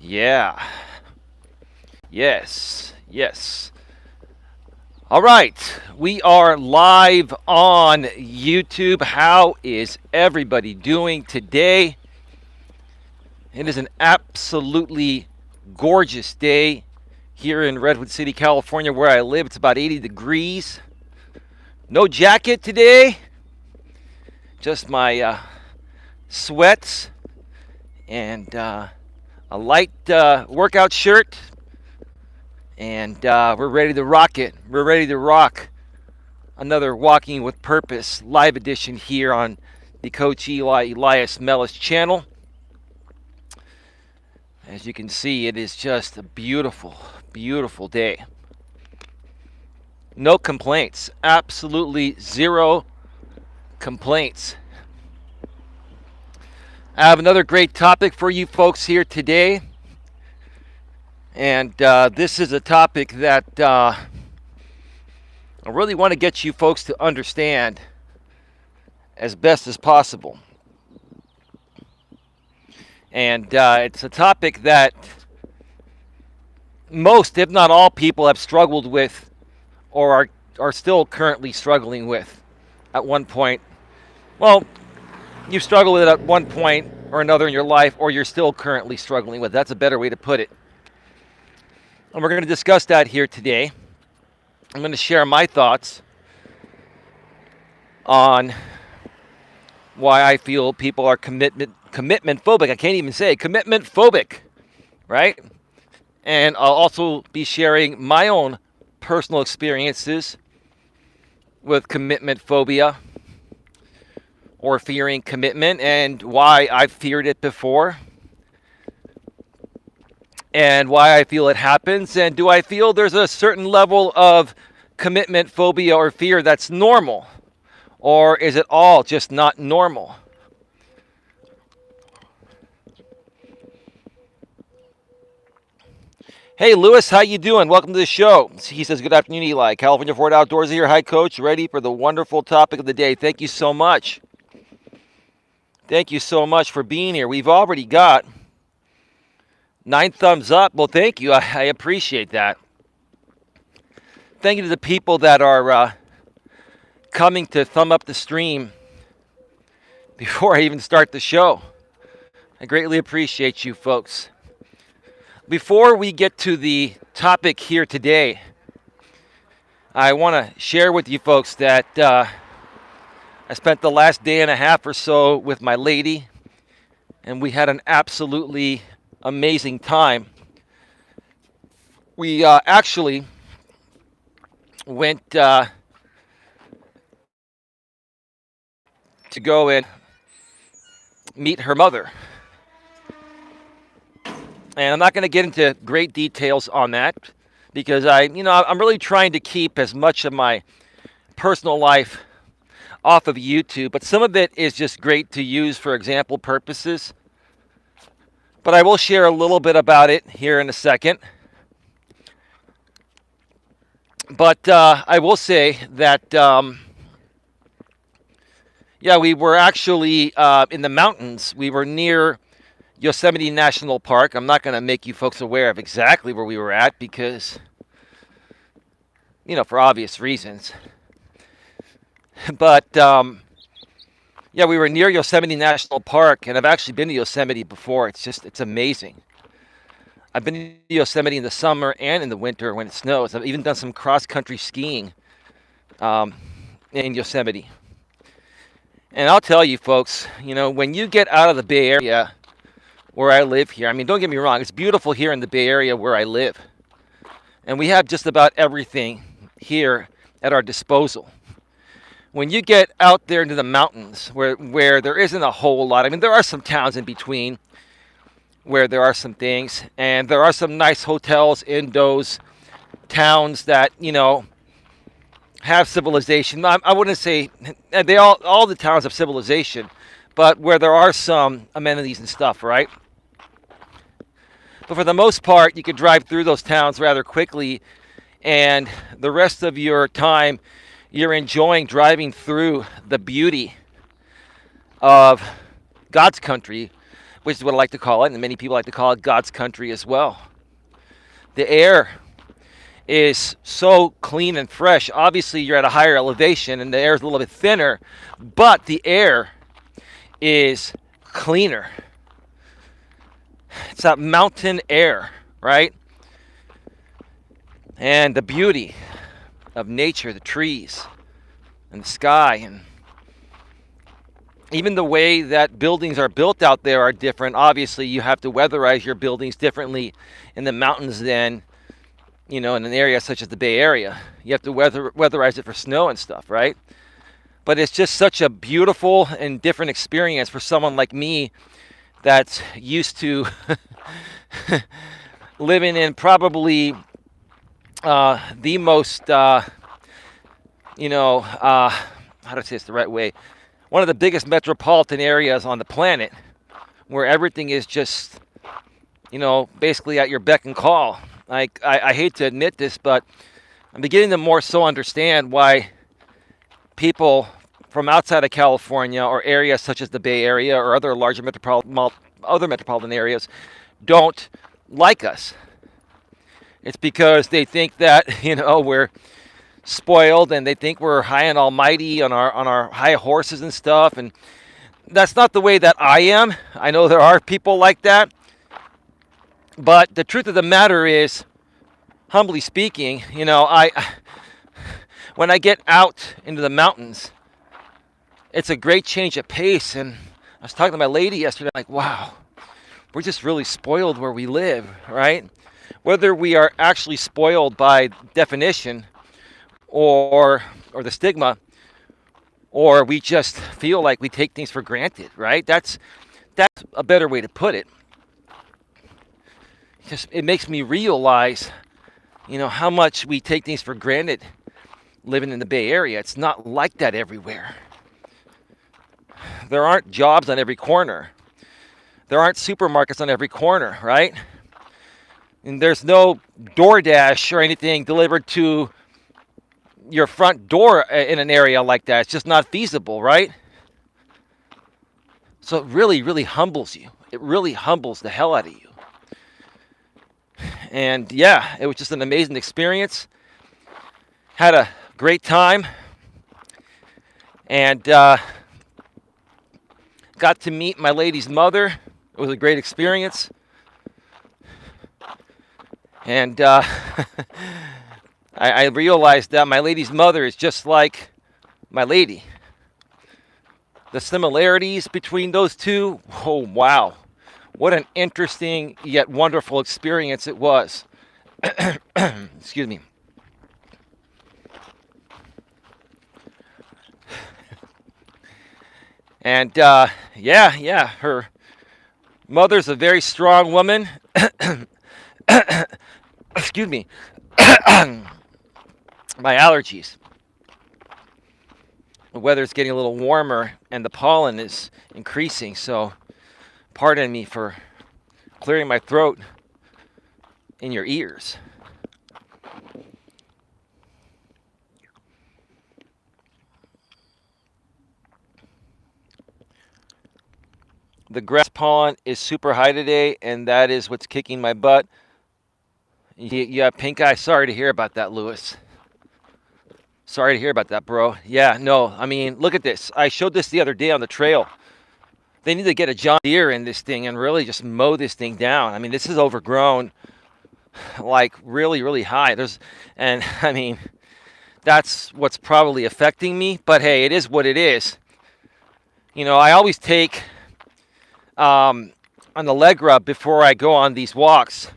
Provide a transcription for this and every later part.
Yeah. Yes. Yes. All right. We are live on YouTube. How is everybody doing today? It is an absolutely gorgeous day here in Redwood City, California, where I live. It's about 80 degrees. No jacket today. Just my sweats and a light workout shirt, and we're ready to rock it. We're ready to rock another Walking with Purpose live edition here on the Coach Eli Elias Melas channel. As you can see, it is just a beautiful, beautiful day. No complaints. Absolutely zero complaints. I have another great topic for you folks here today. And this is a topic that I really want to get you folks to understand as best as possible. And it's a topic that most, if not all, people have struggled with or are still currently struggling with at one point. Well, you've struggled with it at one point or another in your life, or you're still currently struggling with it. That's a better way to put it. And we're going to discuss that here today. I'm going to share my thoughts on why I feel people are commitment phobic. I can't even say commitment phobic, right? And I'll also be sharing my own personal experiences with commitment phobia or fearing commitment and why I've feared it before and why I feel it happens. And do I feel there's a certain level of commitment phobia or fear that's normal? Or is it all just not normal? Hey, Lewis, how you doing? Welcome to the show. He says, good afternoon, Eli. California Ford Outdoors here. Hi, Coach. Ready for the wonderful topic of the day. Thank you so much. Thank you so much for being here. We've already got 9 thumbs up. Well, thank you. I appreciate that. Thank you to the people that are coming to thumb up the stream before I even start the show. I greatly appreciate you folks. Before we get to the topic here today, I want to share with you folks that I spent the last day and a half or so with my lady, and we had an absolutely amazing time. We actually went to go and meet her mother. And I'm not going to get into great details on that because I'm really trying to keep as much of my personal life off of YouTube, but some of it is just great to use for example purposes. But I will share a little bit about it here in a second. But I will say that, we were actually in the mountains. We were near Yosemite National Park. I'm not going to make you folks aware of exactly where we were at because, for obvious reasons. But, we were near Yosemite National Park, and I've actually been to Yosemite before. It's amazing. I've been to Yosemite in the summer and in the winter when it snows. I've even done some cross-country skiing in Yosemite. And I'll tell you folks, when you get out of the Bay Area where I live here, don't get me wrong, it's beautiful here in the Bay Area where I live. And we have just about everything here at our disposal. When you get out there into the mountains where there isn't a whole lot, there are some towns in between where there are some things, and there are some nice hotels in those towns that, have civilization. I wouldn't say all the towns have civilization, but where there are some amenities and stuff, right? But for the most part, you could drive through those towns rather quickly, and the rest of your time, you're enjoying driving through the beauty of God's country, which is what I like to call it, and many people like to call it God's country as well. The air is so clean and fresh. Obviously, you're at a higher elevation and the air is a little bit thinner, but the air is cleaner. It's that mountain air, right? And the beauty of nature, the trees and the sky, and even the way that buildings are built out there are different. Obviously, you have to weatherize your buildings differently in the mountains than, in an area such as the Bay Area. You have to weatherize it for snow and stuff, right? But it's just such a beautiful and different experience for someone like me that's used to living in probably the most, how do I say this the right way? One of the biggest metropolitan areas on the planet, where everything is just, basically at your beck and call. Like, I hate to admit this, but I'm beginning to more so understand why people from outside of California or areas such as the Bay Area or other larger metropolitan areas don't like us. It's because they think that, we're spoiled, and they think we're high and almighty on our high horses and stuff, and that's not the way that I am. I know there are people like that, but the truth of the matter is, humbly speaking, when I get out into the mountains, it's a great change of pace. And I was talking to my lady yesterday, like, wow, we're just really spoiled where we live, right? Whether we are actually spoiled by definition or the stigma, or we just feel like we take things for granted, right? That's a better way to put it. It makes me realize, how much we take things for granted living in the Bay Area. It's not like that everywhere. There aren't jobs on every corner. There aren't supermarkets on every corner, right? And there's no DoorDash or anything delivered to your front door in an area like that. It's just not feasible, right? So it really, really humbles you. It really humbles the hell out of you. And yeah, it was just an amazing experience. Had a great time. And got to meet my lady's mother. It was a great experience. And I realized that my lady's mother is just like my lady. The similarities between those two, oh wow. What an interesting yet wonderful experience it was. Excuse me. And yeah, her mother's a very strong woman. Excuse me. My allergies. The weather's getting a little warmer and the pollen is increasing, so pardon me for clearing my throat in your ears. The grass pollen is super high today, and that is what's kicking my butt. You have pink eye? Sorry to hear about that, Lewis. Sorry to hear about that, bro. Yeah, no, I mean, look at this. I showed this the other day on the trail. They need to get a John Deere in this thing and really just mow this thing down. I mean, this is overgrown, like really, really high. I mean, that's what's probably affecting me. But hey, it is what it is. I always take on the leg rub before I go on these walks.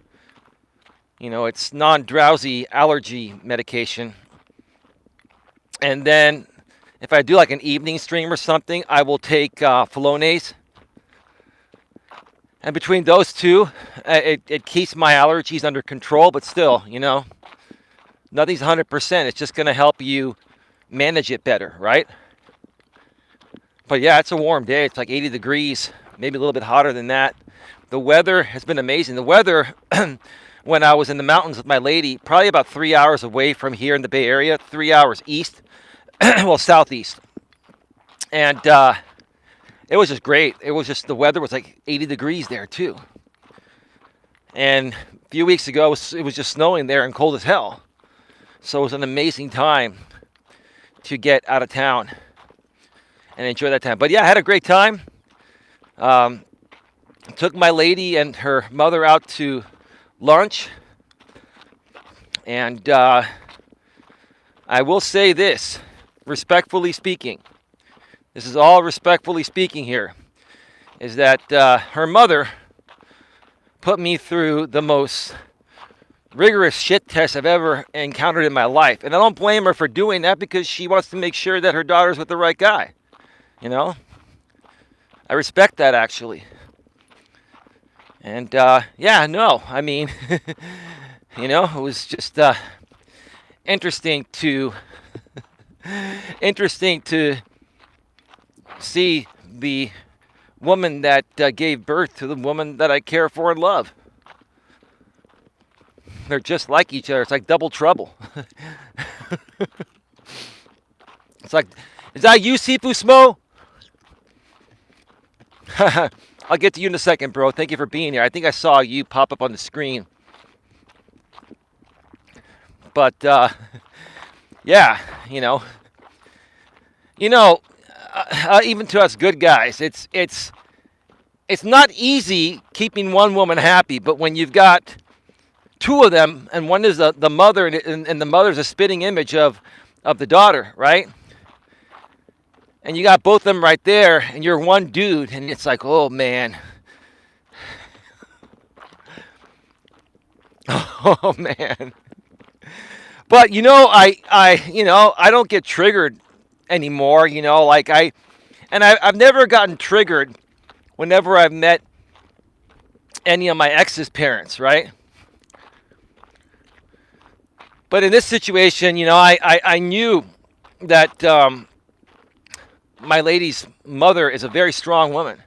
It's non-drowsy allergy medication. And then if I do like an evening stream or something, I will take Flonase. And between those two, it keeps my allergies under control. But still, nothing's 100%. It's just going to help you manage it better, right? But yeah, it's a warm day. It's like 80 degrees, maybe a little bit hotter than that. The weather has been amazing. The weather, when I was in the mountains with my lady, probably about 3 hours away from here in the Bay Area, 3 hours east, well, southeast. And It was just great. It was just the weather was like 80 degrees there too. And a few weeks ago, it was just snowing there and cold as hell. So it was an amazing time to get out of town and enjoy that time. But yeah, I had a great time. Um, Took my lady and her mother out to lunch. And I will say this, respectfully speaking. This is all respectfully speaking here. Is that her mother put me through the most rigorous shit test I've ever encountered in my life. And I don't blame her for doing that because she wants to make sure that her daughter's with the right guy. You know? I respect that, actually. And, yeah, no, I mean, you know, it was just interesting to interesting to see the woman that gave birth to the woman that I care for and love. They're just like each other. It's like double trouble. It's like, is that you, Sifu Smo? I'll get to you in a second, bro. Thank you for being here. I think I saw you pop up on the screen. But, yeah, you know, even to us good guys, it's not easy keeping one woman happy. But when you've got two of them, and one is the mother, and the mother's a spitting image of the daughter, right? And you got both of them right there, and you're one dude, and it's like, oh man, oh man. But I don't get triggered anymore. I've never gotten triggered whenever I've met any of my ex's parents, right? But in this situation, I knew that my lady's mother is a very strong woman,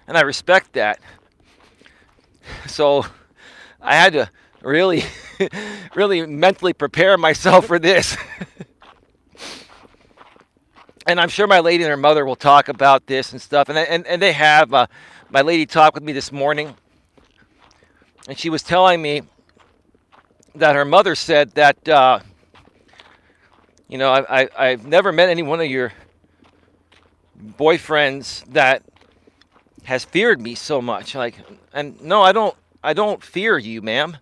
and I respect that. So I had to really, really mentally prepare myself for this. And I'm sure my lady and her mother will talk about this and stuff. And they have. My lady talked with me this morning, and she was telling me that her mother said that, I've never met any one of your boyfriends that has feared me so much. And no, I don't fear you, ma'am.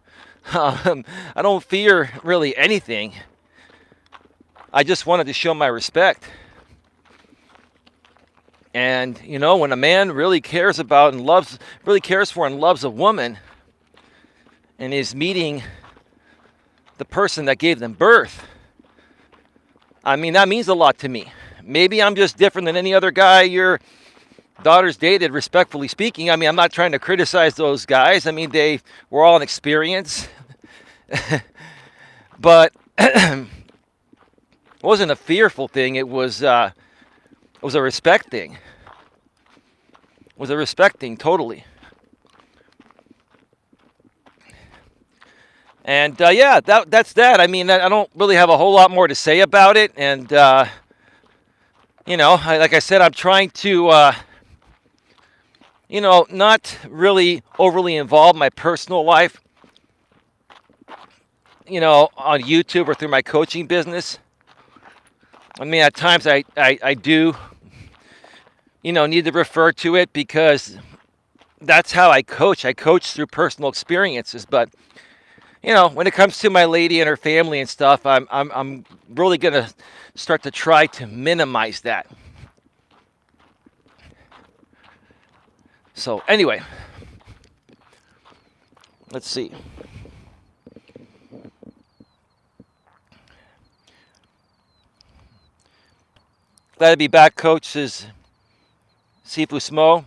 I don't fear really anything. I just wanted to show my respect. And, when a man really cares for and loves a woman and is meeting the person that gave them birth, I mean, that means a lot to me. Maybe I'm just different than any other guy your daughter's dated, respectfully speaking. I mean, I'm not trying to criticize those guys. I mean, they were all an experience. But it wasn't a fearful thing. It was a respect thing. It was a respect thing, totally. And, yeah, that's that. I mean, I don't really have a whole lot more to say about it. And, like I said, I'm trying to, not really overly involve my personal life, on YouTube or through my coaching business. I mean, at times I do, need to refer to it because that's how I coach. I coach through personal experiences. But, when it comes to my lady and her family and stuff, I'm really going to start to try to minimize that. So anyway, let's see. Glad to be back, Coach, says Sifu Smo.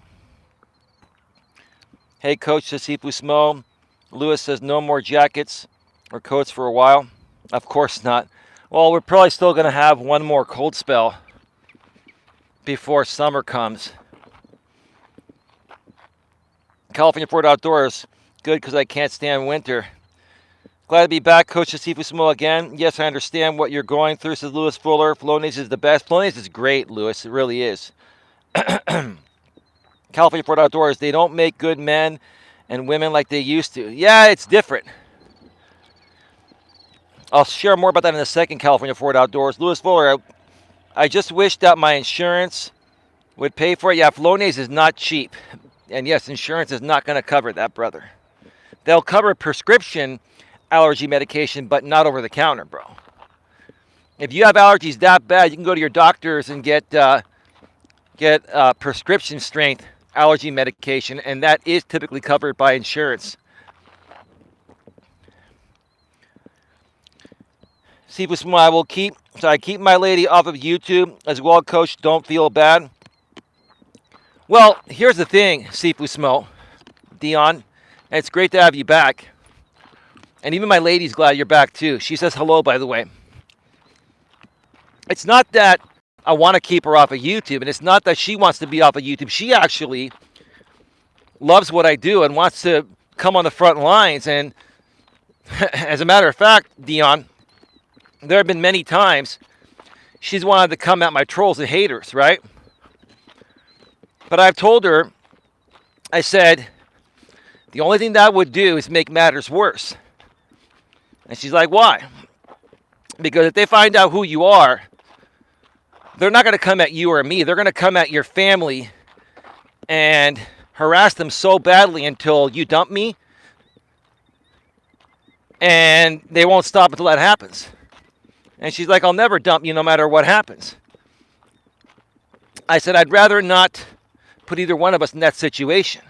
Hey, Coach, says Sifu Smo. Lewis says no more jackets or coats for a while. Of course not. Well, we're probably still going to have one more cold spell before summer comes. California Ford Outdoors, good because I can't stand winter. Glad to be back, Coach Sifu Smo again. Yes, I understand what you're going through, says Lewis Fuller. Flonase is the best. Flonase is great, Lewis. It really is. California Ford Outdoors, they don't make good men and women like they used to. Yeah, it's different. I'll share more about that in a second, California Ford Outdoors. Louis Fuller, I just wish that my insurance would pay for it. Yeah, Flonase is not cheap. And yes, insurance is not going to cover that, brother. They'll cover prescription allergy medication, but not over the counter, bro. If you have allergies that bad, you can go to your doctors and get prescription strength allergy medication, and that is typically covered by insurance. Sifu Smo, I keep my lady off of YouTube as well, Coach. Don't feel bad. Well, here's the thing, Sifu Smo, Dion, and it's great to have you back. And even my lady's glad you're back too. She says hello, by the way. It's not that I want to keep her off of YouTube, and it's not that she wants to be off of YouTube. She actually loves what I do and wants to come on the front lines. And as a matter of fact, Dion, there have been many times she's wanted to come at my trolls and haters, right? But I've told her, I said, the only thing that would do is make matters worse. And she's like, why? Because if they find out who you are, they're not going to come at you or me. They're going to come at your family and harass them so badly until you dump me. And they won't stop until that happens. And she's like, I'll never dump you no matter what happens. I said, I'd rather not put either one of us in that situation.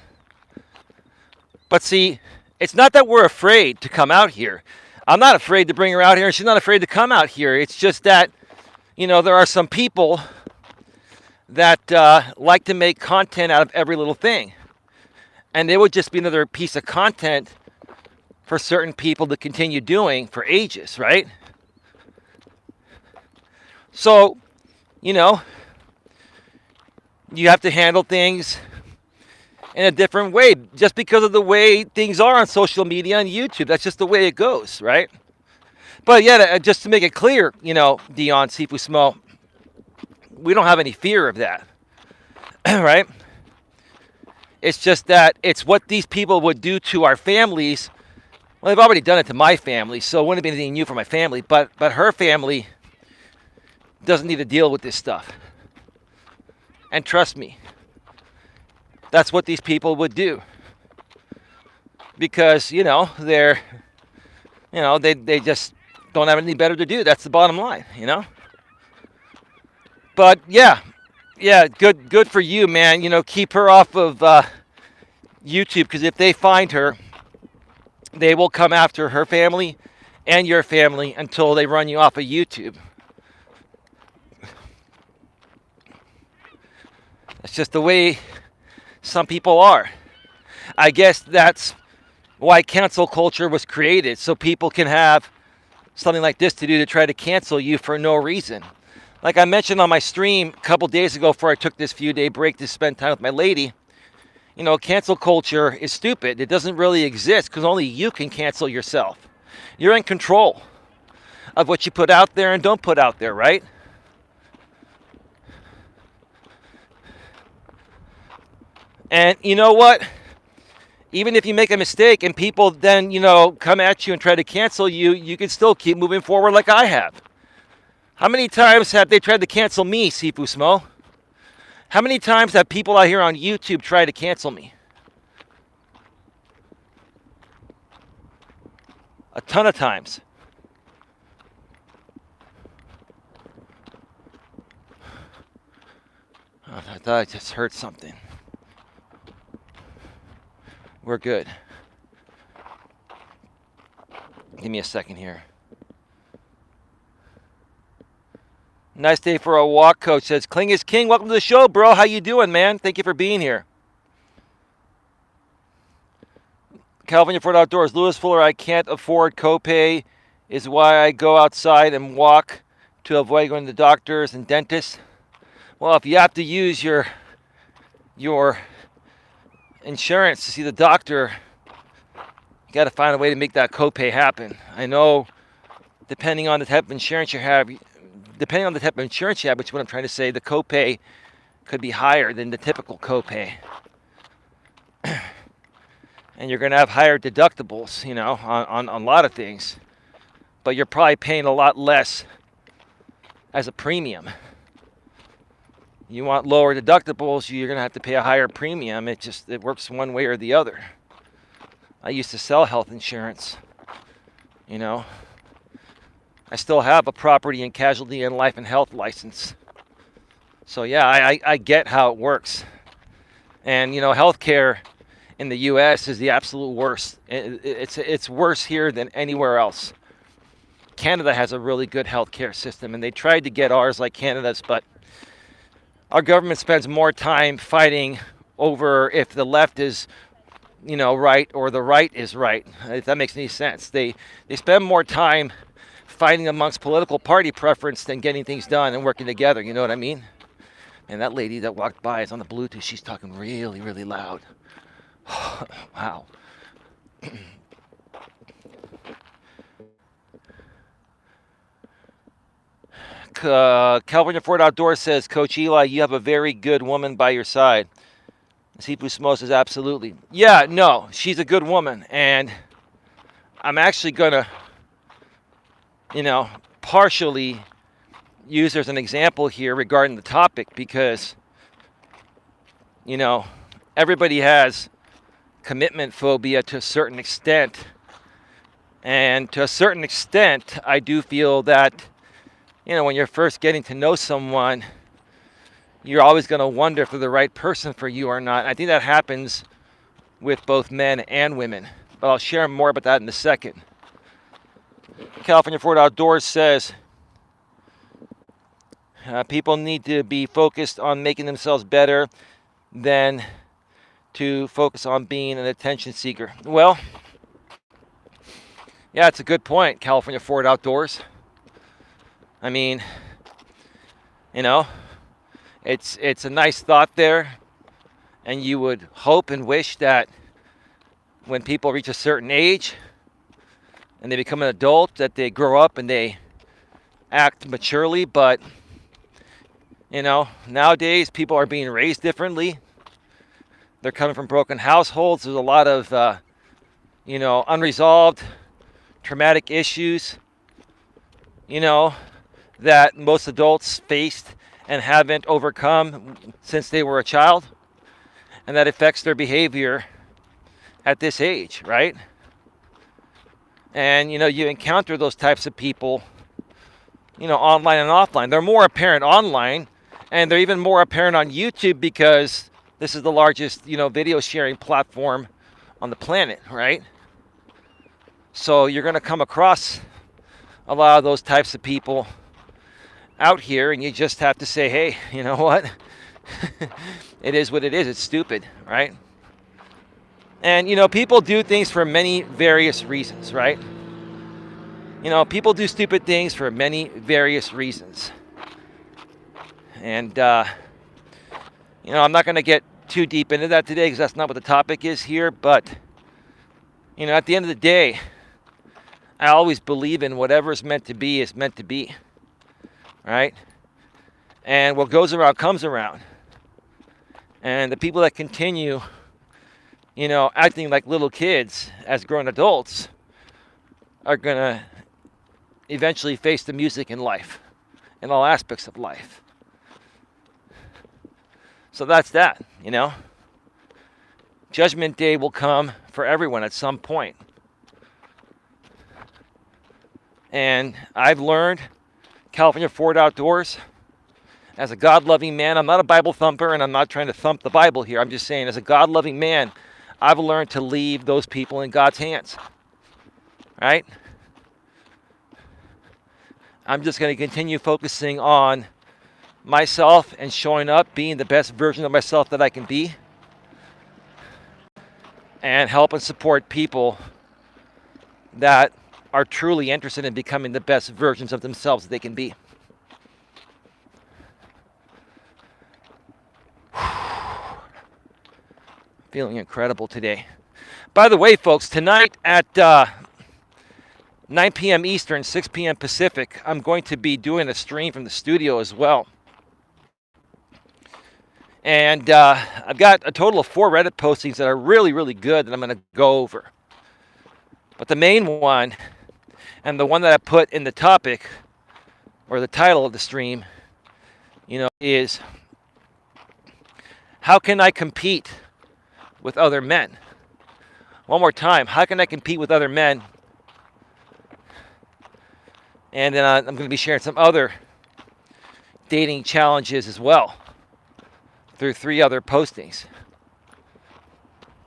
But see, it's not that we're afraid to come out here. I'm not afraid to bring her out here, and she's not afraid to come out here. It's just that, there are some people that like to make content out of every little thing. And they would just be another piece of content for certain people to continue doing for ages, right? So, you have to handle things in a different way just because of the way things are on social media and YouTube. That's just the way it goes, right? But yeah, just to make it clear, Dion, Sifu Smo, we don't have any fear of that, right? It's just that it's what these people would do to our families. Well, they've already done it to my family, so it wouldn't be anything new for my family. But her family doesn't need to deal with this stuff. And trust me, that's what these people would do. Because, they just don't have anything better to do. That's the bottom line, But yeah, good for you, man. Keep her off of YouTube, because if they find her, they will come after her family and your family until they run you off of YouTube. It's just the way some people are. I guess that's why cancel culture was created, so people can have something like this to do to try to cancel you for no reason. Like I mentioned on my stream a couple days ago before I took this few-day break to spend time with my lady, cancel culture is stupid. It doesn't really exist because only you can cancel yourself. You're in control of what you put out there and don't put out there, right? And you know what? Even if you make a mistake and people then, come at you and try to cancel you, you can still keep moving forward like I have. How many times have they tried to cancel me, Sifu Smo? How many times have people out here on YouTube tried to cancel me? A ton of times. Oh, I thought I just heard something. We're good. Give me a second here. Nice day for a walk, Coach says. Kling is king. Welcome to the show, bro. How you doing, man? Thank you for being here. California Ford Outdoors. Louis Fuller, I can't afford copay is why I go outside and walk to avoid going to doctors and dentists. Well, if you have to use your insurance to see the doctor, you got to find a way to make that copay happen. I know, depending on the type of insurance you have, which is what I'm trying to say, the copay could be higher than the typical copay. And you're going to have higher deductibles, on a lot of things. But you're probably paying a lot less as a premium. You want lower deductibles, you're going to have to pay a higher premium. It works one way or the other. I used to sell health insurance. I still have a property and casualty and life and health license. So yeah, I get how it works. And healthcare in the U.S. is the absolute worst. It's worse here than anywhere else. Canada has a really good healthcare system, and they tried to get ours like Canada's, but our government spends more time fighting over if the left is, right or the right is right. If that makes any sense. They spend more time fighting amongst political party preference than getting things done and working together. You know what I mean? And that lady that walked by is on the Bluetooth. She's talking really, really loud. Wow. California Ford Outdoors says, Coach Eli, you have a very good woman by your side. Sifu Smo says, absolutely. Yeah, no, she's a good woman. And I'm actually going to, partially use her as an example here regarding the topic because, everybody has commitment phobia to a certain extent. And to a certain extent, I do feel that, when you're first getting to know someone, you're always going to wonder if they're the right person for you or not. I think that happens with both men and women. But I'll share more about that in a second. California Ford Outdoors says, people need to be focused on making themselves better than to focus on being an attention seeker. Well, yeah, it's a good point, California Ford Outdoors. I mean, it's a nice thought there, and you would hope and wish that when people reach a certain age and they become an adult, that they grow up and they act maturely. But nowadays people are being raised differently. They're coming from broken households. There's a lot of unresolved traumatic issues that most adults faced and haven't overcome since they were a child, and that affects their behavior at this age, right? And you encounter those types of people online and offline. They're more apparent online, and they're even more apparent on YouTube because this is the largest video sharing platform on the planet, right? So you're going to come across a lot of those types of people out here, and you just have to say, hey, you know what? It is what it is. It's stupid, right? And people do things for many various reasons, right? People do stupid things for many various reasons. And I'm not going to get too deep into that today because that's not what the topic is here, but at the end of the day, I always believe in whatever is meant to be is meant to be. Right? And what goes around comes around. And the people that continue, acting like little kids as grown adults are going to eventually face the music in life, in all aspects of life. So that's that, Judgment Day will come for everyone at some point. And I've learned, California Ford Outdoors, as a God-loving man, I'm not a Bible thumper, and I'm not trying to thump the Bible here. I'm just saying, as a God-loving man, I've learned to leave those people in God's hands. Right? I'm just going to continue focusing on myself and showing up, being the best version of myself that I can be, and help and support people that are truly interested in becoming the best versions of themselves that they can be. Feeling incredible today. By the way, folks, tonight at 9 p.m. Eastern, 6 p.m. Pacific, I'm going to be doing a stream from the studio as well. And I've got a total of 4 Reddit postings that are really, really good that I'm going to go over. But the main one, and the one that I put in the topic, or the title of the stream, is how can I compete with other men? One more time, how can I compete with other men? And then I'm going to be sharing some other dating challenges as well through 3 other postings.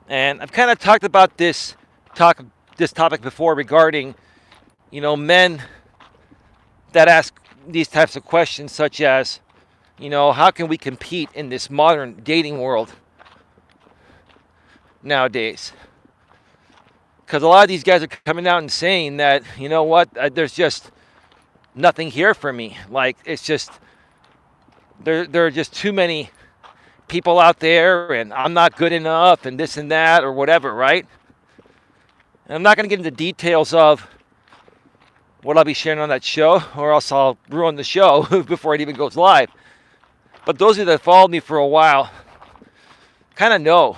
And I've kind of talked about this topic before regarding, men that ask these types of questions, such as, how can we compete in this modern dating world nowadays? Because a lot of these guys are coming out and saying that, there's just nothing here for me. Like, it's just, there are just too many people out there, and I'm not good enough, and this and that, or whatever, right? And I'm not going to get into details of what I'll be sharing on that show, or else I'll ruin the show before it even goes live. But those of you that followed me for a while kind of know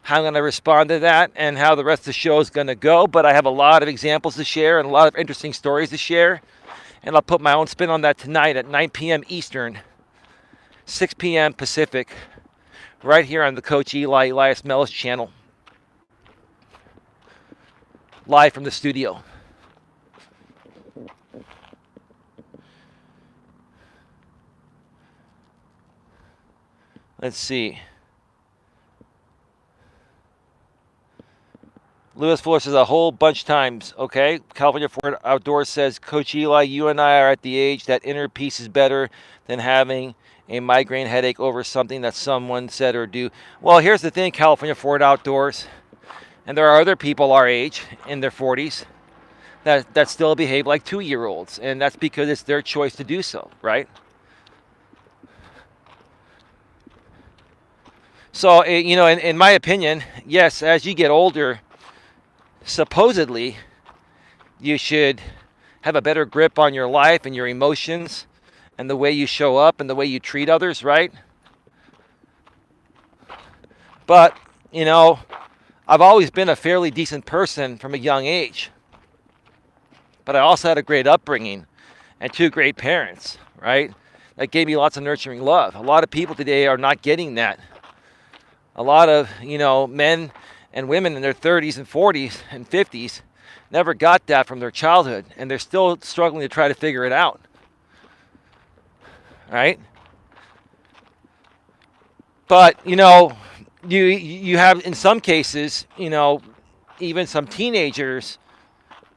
how I'm going to respond to that and how the rest of the show is going to go. But I have a lot of examples to share and a lot of interesting stories to share. And I'll put my own spin on that tonight at 9 p.m. Eastern, 6 p.m. Pacific, right here on the Coach Eli, Elias Melas channel, live from the studio. Let's see. Lewis Fuller says a whole bunch times. Okay. California Ford Outdoors says, Coach Eli, you and I are at the age that inner peace is better than having a migraine headache over something that someone said or do. Well, here's the thing, California Ford Outdoors, and there are other people our age in their 40s that still behave like 2-year-olds, and that's because it's their choice to do so, right? So, in my opinion, yes, as you get older, supposedly, you should have a better grip on your life and your emotions and the way you show up and the way you treat others, right? But, I've always been a fairly decent person from a young age. But I also had a great upbringing and 2 great parents, right? That gave me lots of nurturing love. A lot of people today are not getting that. A lot of, men and women in their 30s and 40s and 50s never got that from their childhood, and they're still struggling to try to figure it out. Right? But, you have, in some cases, even some teenagers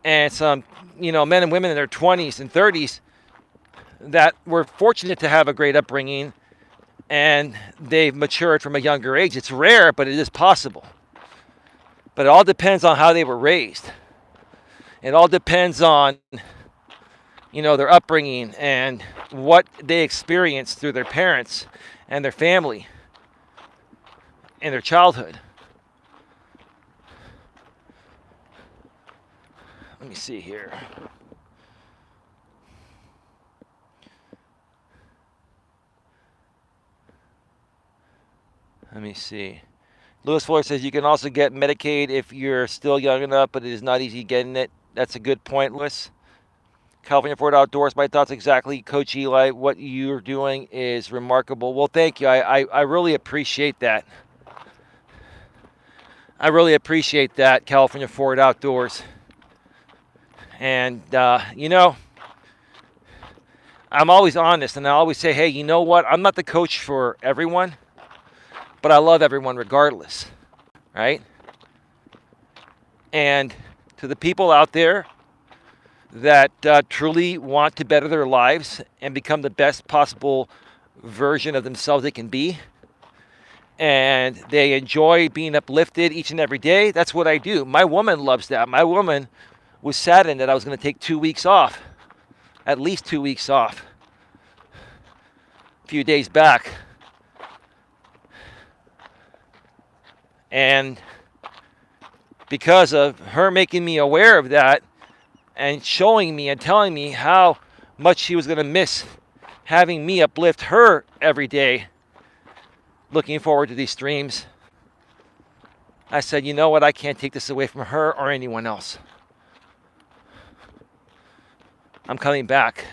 and some, men and women in their 20s and 30s that were fortunate to have a great upbringing, and they've matured from a younger age. It's rare, but it is possible. But it all depends on how they were raised. It all depends on, their upbringing and what they experienced through their parents and their family in their childhood. Let me see here. Let me see. Lewis Fuller says you can also get Medicaid if you're still young enough, but it is not easy getting it. That's a good point, Lewis. California Ford Outdoors, my thoughts exactly. Coach Eli, what you're doing is remarkable. Well, thank you. I really appreciate that. I really appreciate that, California Ford Outdoors. And, I'm always honest, and I always say, hey, you know what? I'm not the coach for everyone, but I love everyone regardless, right? And to the people out there that truly want to better their lives and become the best possible version of themselves they can be, and they enjoy being uplifted each and every day, that's what I do. My woman loves that. My woman was saddened that I was going to take 2 weeks off, at least 2 weeks off, a few days back. And because of her making me aware of that and showing me and telling me how much she was going to miss having me uplift her every day, looking forward to these streams. I said, you know what? I can't take this away from her or anyone else. I'm coming back.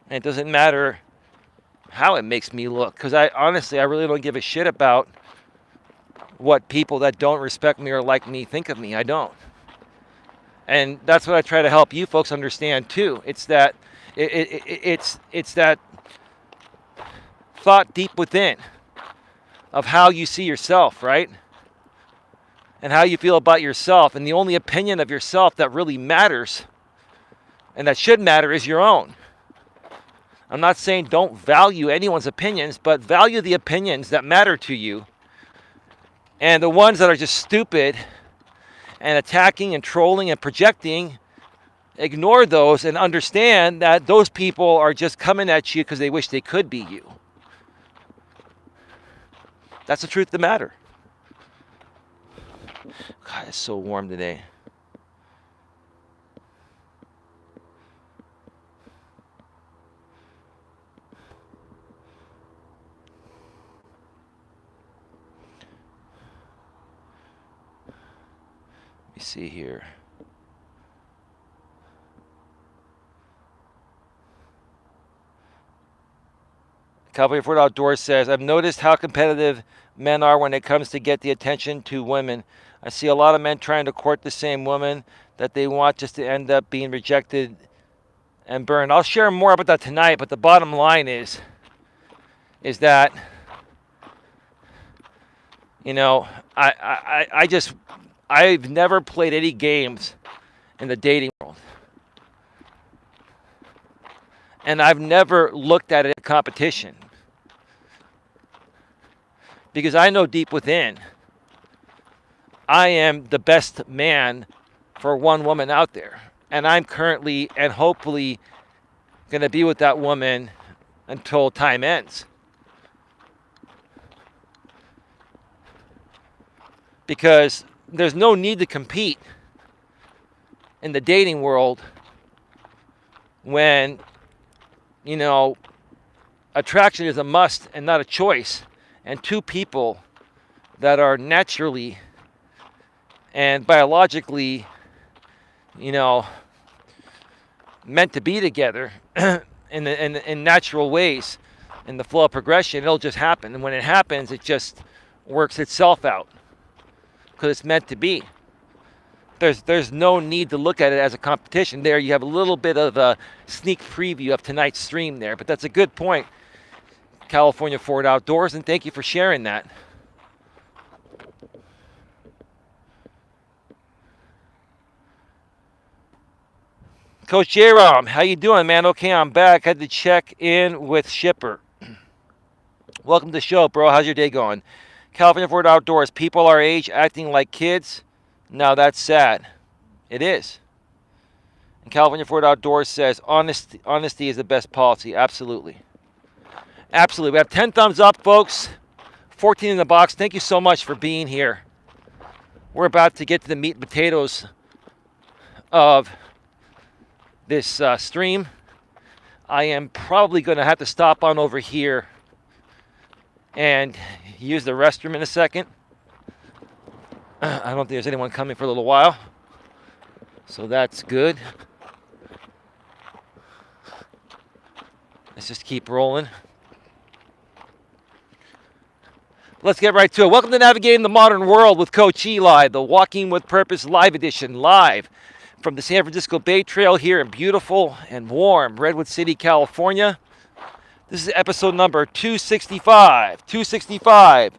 And it doesn't matter how it makes me look, because I really don't give a shit about what people that don't respect me or like me think of me. I don't. And that's what I try to help you folks understand too. It's that it's that thought deep within of how you see yourself, right? And how you feel about yourself. And the only opinion of yourself that really matters and that should matter is your own. I'm not saying don't value anyone's opinions, but value the opinions that matter to you. And the ones that are just stupid and attacking and trolling and projecting, ignore those and understand that those people are just coming at you because they wish they could be you. That's the truth of the matter. God, it's so warm today. Let me see here. Cowboy Ford Outdoors says, I've noticed how competitive men are when it comes to get the attention to women. I see a lot of men trying to court the same woman that they want just to end up being rejected and burned. I'll share more about that tonight, but the bottom line is that, you know, I've never played any games in the dating world. And I've never looked at it as a competition. Because I know deep within, I am the best man for one woman out there. And I'm currently and hopefully going to be with that woman until time ends. Because there's no need to compete in the dating world when, you know, attraction is a must and not a choice. And two people that are naturally and biologically, you know, meant to be together in natural ways, in the flow of progression, it'll just happen. And when it happens, it just works itself out because it's meant to be. There's no need to look at it as a competition. There you have a little bit of a sneak preview of tonight's stream there, but that's a good point, California Ford Outdoors, and thank you for sharing that. Coach J-Rom, how you doing, man? Okay, I'm back. Had to check in with Shipper. Welcome to the show, bro. How's your day going? California Ford Outdoors, people our age acting like kids. Now that's sad. It is. And California Ford Outdoors says, honesty is the best policy. Absolutely. Absolutely. We have 10 thumbs up, folks. 14 in the box. Thank you so much for being here. We're about to get to the meat and potatoes of this stream. I am probably going to have to stop on over here and use the restroom in a second. I don't think there's anyone coming for a little while, so that's good. Let's just keep rolling. Let's get right to it. Welcome to Navigating the Modern World with Coach Eli, the Walking with Purpose live edition, live from the San Francisco Bay Trail here in beautiful and warm Redwood City, California. This is episode number 265. 265.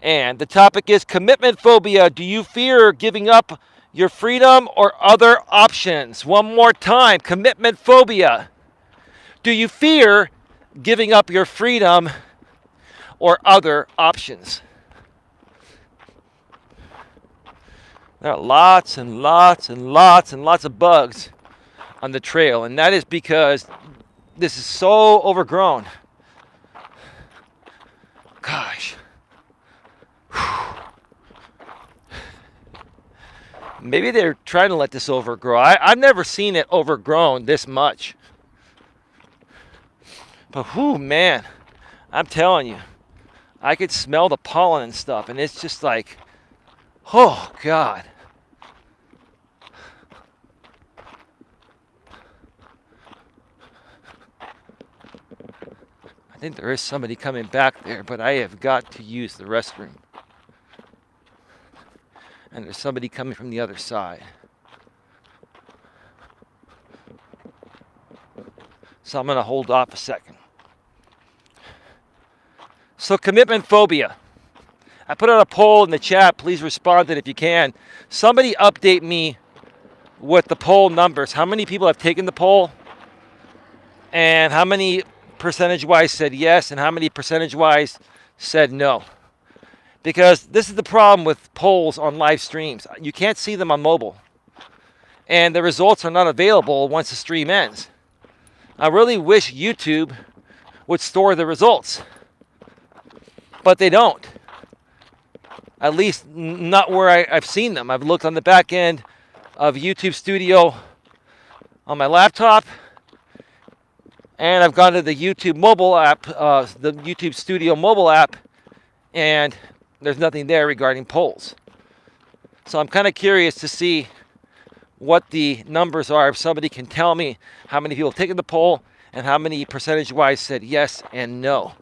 And the topic is commitment phobia. Do you fear giving up your freedom or other options? One more time. Commitment phobia. Do you fear giving up your freedom or other options? There are lots and lots and lots and lots of bugs on the trail, and that is because this is so overgrown. Gosh. Maybe they're trying to let this overgrow. I've never seen it overgrown this much. But whew, man, I'm telling you, I could smell the pollen and stuff, and it's just like, oh God. I think there is somebody coming back there, but I have got to use the restroom. And there's somebody coming from the other side. So I'm going to hold off a second. So commitment phobia. I put out a poll in the chat. Please respond to it if you can. Somebody update me with the poll numbers. How many people have taken the poll? And how many percentage-wise said yes? And how many percentage-wise said no? Because this is the problem with polls on live streams. You can't see them on mobile. And the results are not available once the stream ends. I really wish YouTube would store the results. But they don't. At least not where I've seen them. I've looked on the back end of YouTube Studio on my laptop. And I've gone to the YouTube mobile app, the YouTube Studio mobile app. And there's nothing there regarding polls. So I'm kind of curious to see what the numbers are. If somebody can tell me how many people have taken the poll and how many percentage-wise said yes and no.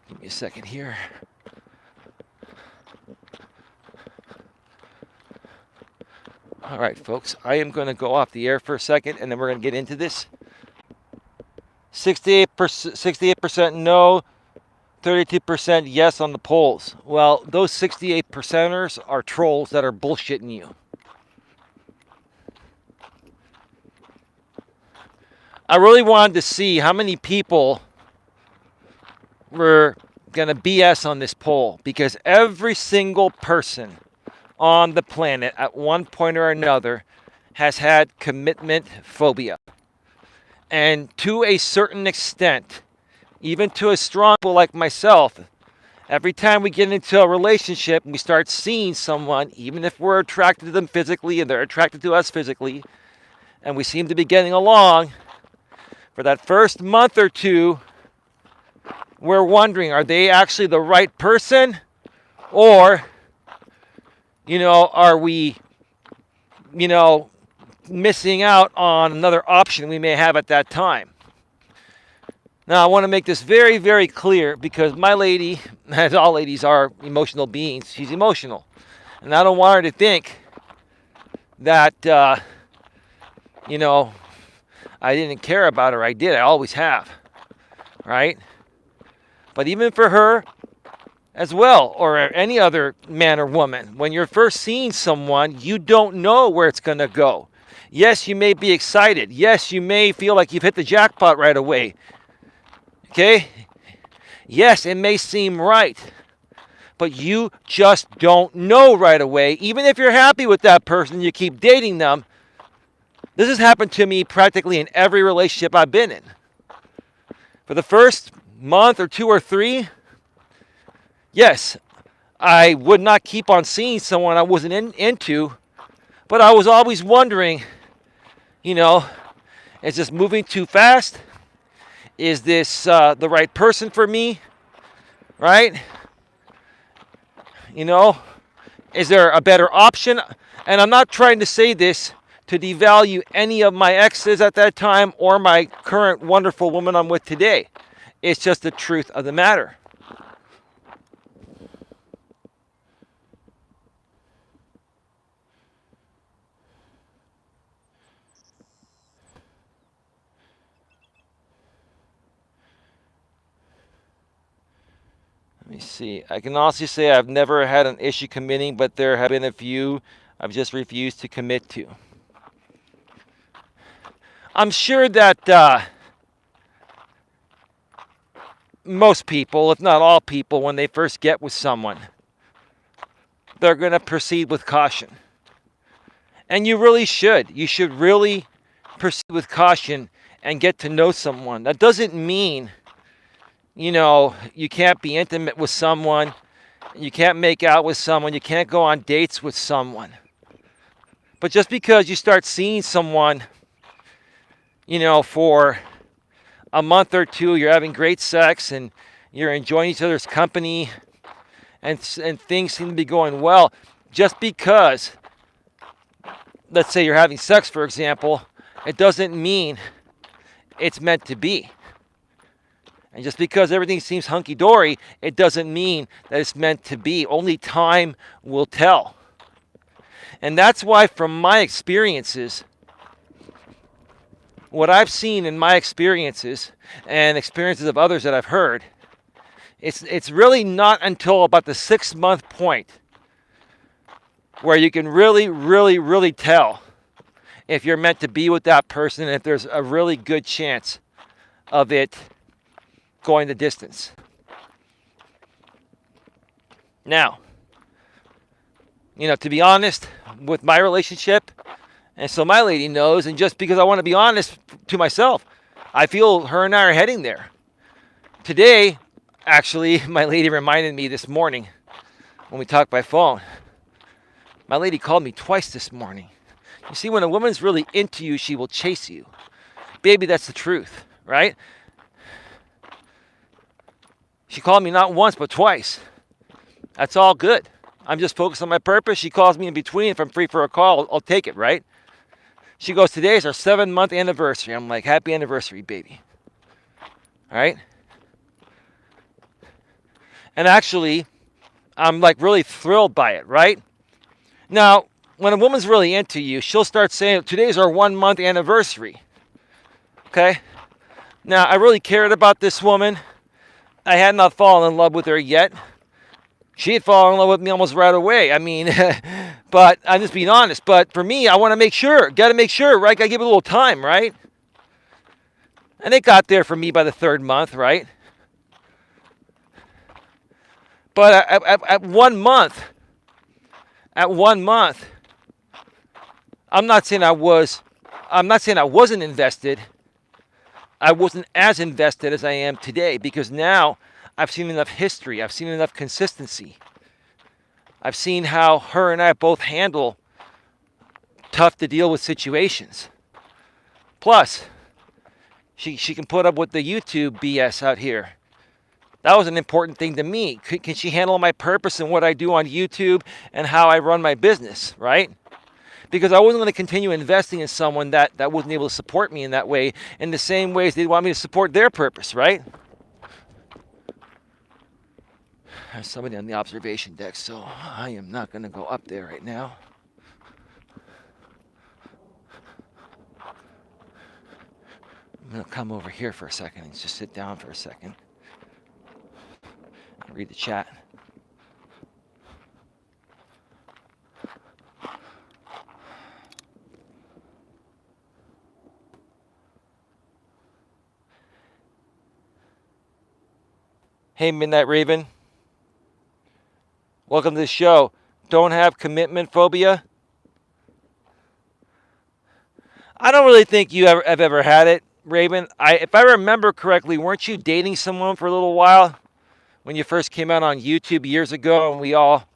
Give me a second here. All right, folks, I am going to go off the air for a second, and then we're going to get into this. 68% no, 32% yes on the polls. Well, those 68%ers are trolls that are bullshitting you. I really wanted to see how many people were going to BS on this poll, because every single person on the planet at one point or another has had commitment phobia. And to a certain extent, even to a strong people like myself, every time we get into a relationship and we start seeing someone, even if we're attracted to them physically and they're attracted to us physically, and we seem to be getting along, for that first month or two, we're wondering, are they actually the right person? Or, are we, missing out on another option we may have at that time? Now, I want to make this very, very clear, because my lady, as all ladies are emotional beings, she's emotional. And I don't want her to think that, I didn't care about her. I did. I always have. Right? But even for her as well, or any other man or woman, when you're first seeing someone, you don't know where it's going to go. Yes, you may be excited. Yes, you may feel like you've hit the jackpot right away. Okay? Yes, it may seem right. But you just don't know right away. Even if you're happy with that person, you keep dating them. This has happened to me practically in every relationship I've been in. For the first month or two or three, yes, I would not keep on seeing someone I wasn't into, but I was always wondering, is this moving too fast? Is this the right person for me? Right? Is there a better option? And I'm not trying to say this to devalue any of my exes at that time or my current wonderful woman I'm with today. It's just the truth of the matter. Let me see. I can honestly say I've never had an issue committing, but there have been a few I've just refused to commit to. I'm sure that most people, if not all people, when they first get with someone, they're going to proceed with caution. And you really should. You should really proceed with caution and get to know someone. That doesn't mean, you can't be intimate with someone. You can't make out with someone. You can't go on dates with someone. But just because you start seeing someone, for a month or two, you're having great sex and you're enjoying each other's company and things seem to be going well, just because, let's say you're having sex, for example, it doesn't mean it's meant to be. And just because everything seems hunky-dory, it doesn't mean that it's meant to be. Only time will tell. And that's why, from my experiences, what I've seen in my experiences and experiences of others that I've heard, it's really not until about the 6-month point where you can really, really, really tell if you're meant to be with that person and if there's a really good chance of it going the distance. Now, to be honest with my relationship, and so my lady knows, and just because I want to be honest to myself, I feel her and I are heading there. Today, actually, my lady reminded me this morning when we talked by phone. My lady called me twice this morning. You see, when a woman's really into you, she will chase you. Baby, that's the truth, right? She called me not once, but twice. That's all good. I'm just focused on my purpose. She calls me in between. If I'm free for a call, I'll take it, right? She goes, today is our 7-month anniversary. I'm like, happy anniversary, baby. All right? And actually, I'm like really thrilled by it, right? Now, when a woman's really into you, she'll start saying, today's our 1-month anniversary. Okay? Now, I really cared about this woman. I had not fallen in love with her yet. She had fallen in love with me almost right away. I mean, but I'm just being honest. But for me, I want to make sure. Got to make sure, right? Got to give it a little time, right? And it got there for me by the 3rd month, right? But at 1 month, I'm not saying I wasn't invested. I wasn't as invested as I am today, because now I've seen enough history. I've seen enough consistency. I've seen how her and I both handle tough to deal with situations. Plus, she can put up with the YouTube BS out here. That was an important thing to me. Can she handle my purpose and what I do on YouTube and how I run my business, right? Because I wasn't going to continue investing in someone that wasn't able to support me in that way, in the same ways they want me to support their purpose, right? There's somebody on the observation deck, so I am not going to go up there right now. I'm going to come over here for a second and just sit down for a second. Read the chat. Hey, Midnight Raven. Welcome to the show. Don't have commitment phobia? I don't really think you have ever had it, Raven. If I remember correctly, weren't you dating someone for a little while when you first came out on YouTube years ago and we all,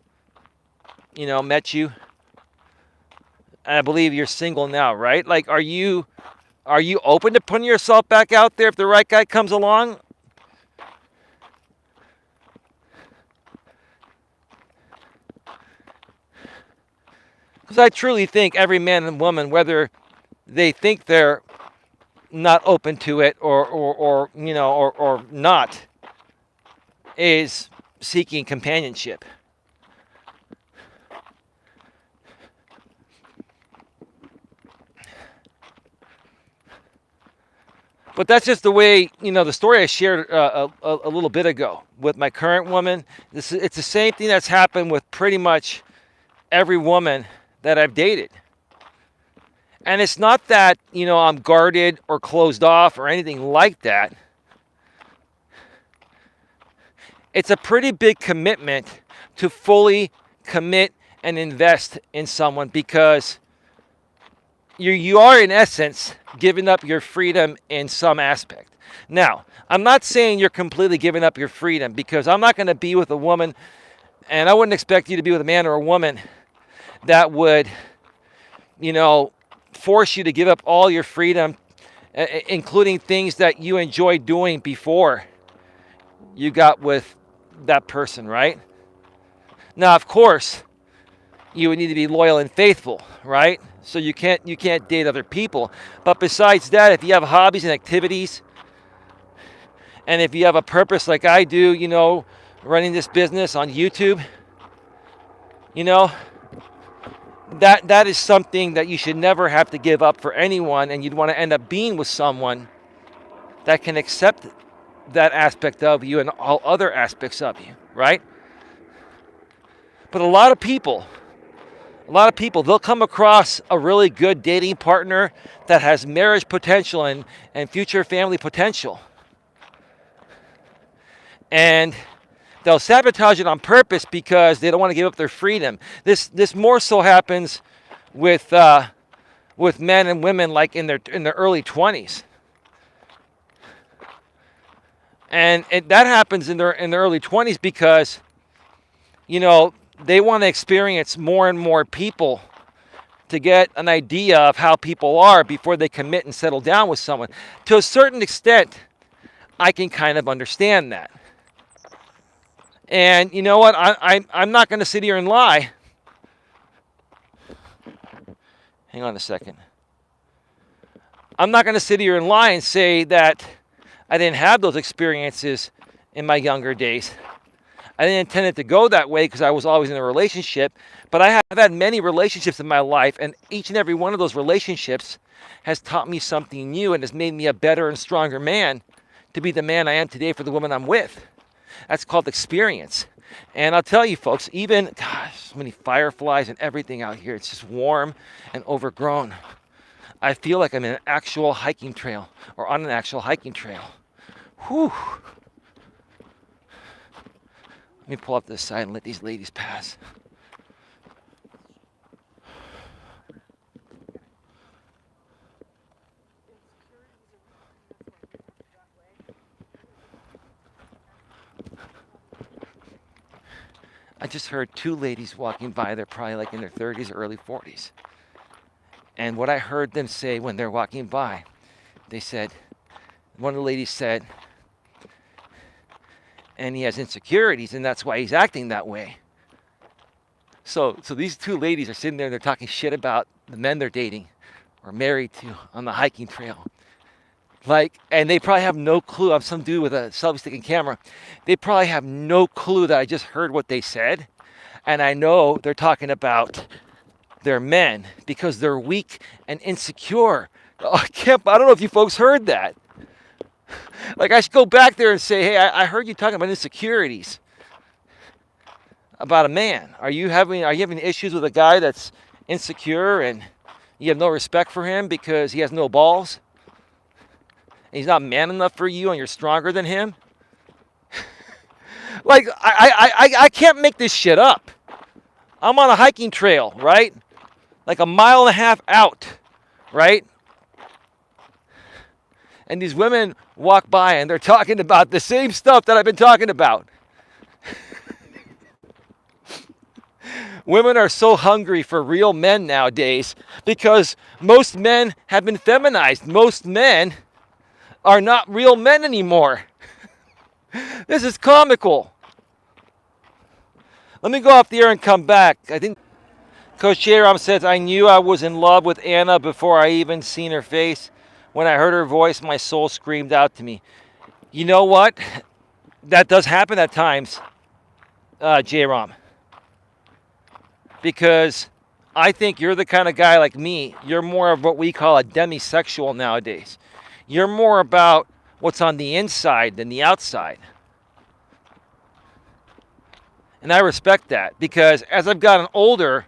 met you? And I believe you're single now, right? Like, are you open to putting yourself back out there if the right guy comes along? Because I truly think every man and woman, whether they think they're not open to it or not, is seeking companionship. But that's just the way, the story I shared a little bit ago with my current woman. It's the same thing that's happened with pretty much every woman that I've dated. And it's not that, I'm guarded or closed off or anything like that. It's a pretty big commitment to fully commit and invest in someone, because you are, in essence, giving up your freedom in some aspect. Now, I'm not saying you're completely giving up your freedom, because I'm not going to be with a woman, and I wouldn't expect you to be with a man or a woman that would, force you to give up all your freedom including things that you enjoyed doing before you got with that person, right? Now, of course, you would need to be loyal and faithful, right? So you can't date other people. But besides that, if you have hobbies and activities, and if you have a purpose like I do, running this business on YouTube, that is something that you should never have to give up for anyone, and you'd want to end up being with someone that can accept that aspect of you and all other aspects of you, right? But a lot of people, they'll come across a really good dating partner that has marriage potential and future family potential. And they'll sabotage it on purpose because they don't want to give up their freedom. This more so happens with men and women like in their early 20s. And that happens in their early 20s because, they want to experience more and more people to get an idea of how people are before they commit and settle down with someone. To a certain extent, I can kind of understand that. And you know what? I'm not going to sit here and lie. Hang on a second. I'm not going to sit here and lie and say that I didn't have those experiences in my younger days. I didn't intend it to go that way because I was always in a relationship. But I have had many relationships in my life, and each and every one of those relationships has taught me something new and has made me a better and stronger man to be the man I am today for the woman I'm with. That's called experience. And I'll tell you folks, even, so many fireflies and everything out here. It's just warm and overgrown. I feel like I'm in an actual hiking trail or on an actual hiking trail. Whew. Let me pull up to the side and let these ladies pass. I just heard two ladies walking by. They're probably like in their 30s or early 40s. And what I heard them say when they're walking by, they said, one of the ladies said, and he has insecurities, and that's why he's acting that way. So these two ladies are sitting there, they're talking shit about the men they're dating or married to on the hiking trail. And they probably have no clue. I'm some dude with a selfie stick and camera. They probably have no clue that I just heard what they said. And I know they're talking about their men because they're weak and insecure. I don't know if you folks heard that. I should go back there and say, hey, I heard you talking about insecurities about a man. Are you having issues with a guy that's insecure and you have no respect for him because he has no balls? And he's not man enough for you and you're stronger than him? I can't make this shit up. I'm on a hiking trail, right? Like a mile and a half out, right? And these women walk by and they're talking about the same stuff that I've been talking about. Women are so hungry for real men nowadays because most men have been feminized. Most men are not real men anymore. This is comical. Let me go off the air and come back. I think Coach Eli says, I knew I was in love with Anna before I even seen her face. When I heard her voice, my soul screamed out to me. You know what? That does happen at times, J-Rom. Because I think you're the kind of guy like me. You're more of what we call a demisexual nowadays. You're more about what's on the inside than the outside. And I respect that because as I've gotten older,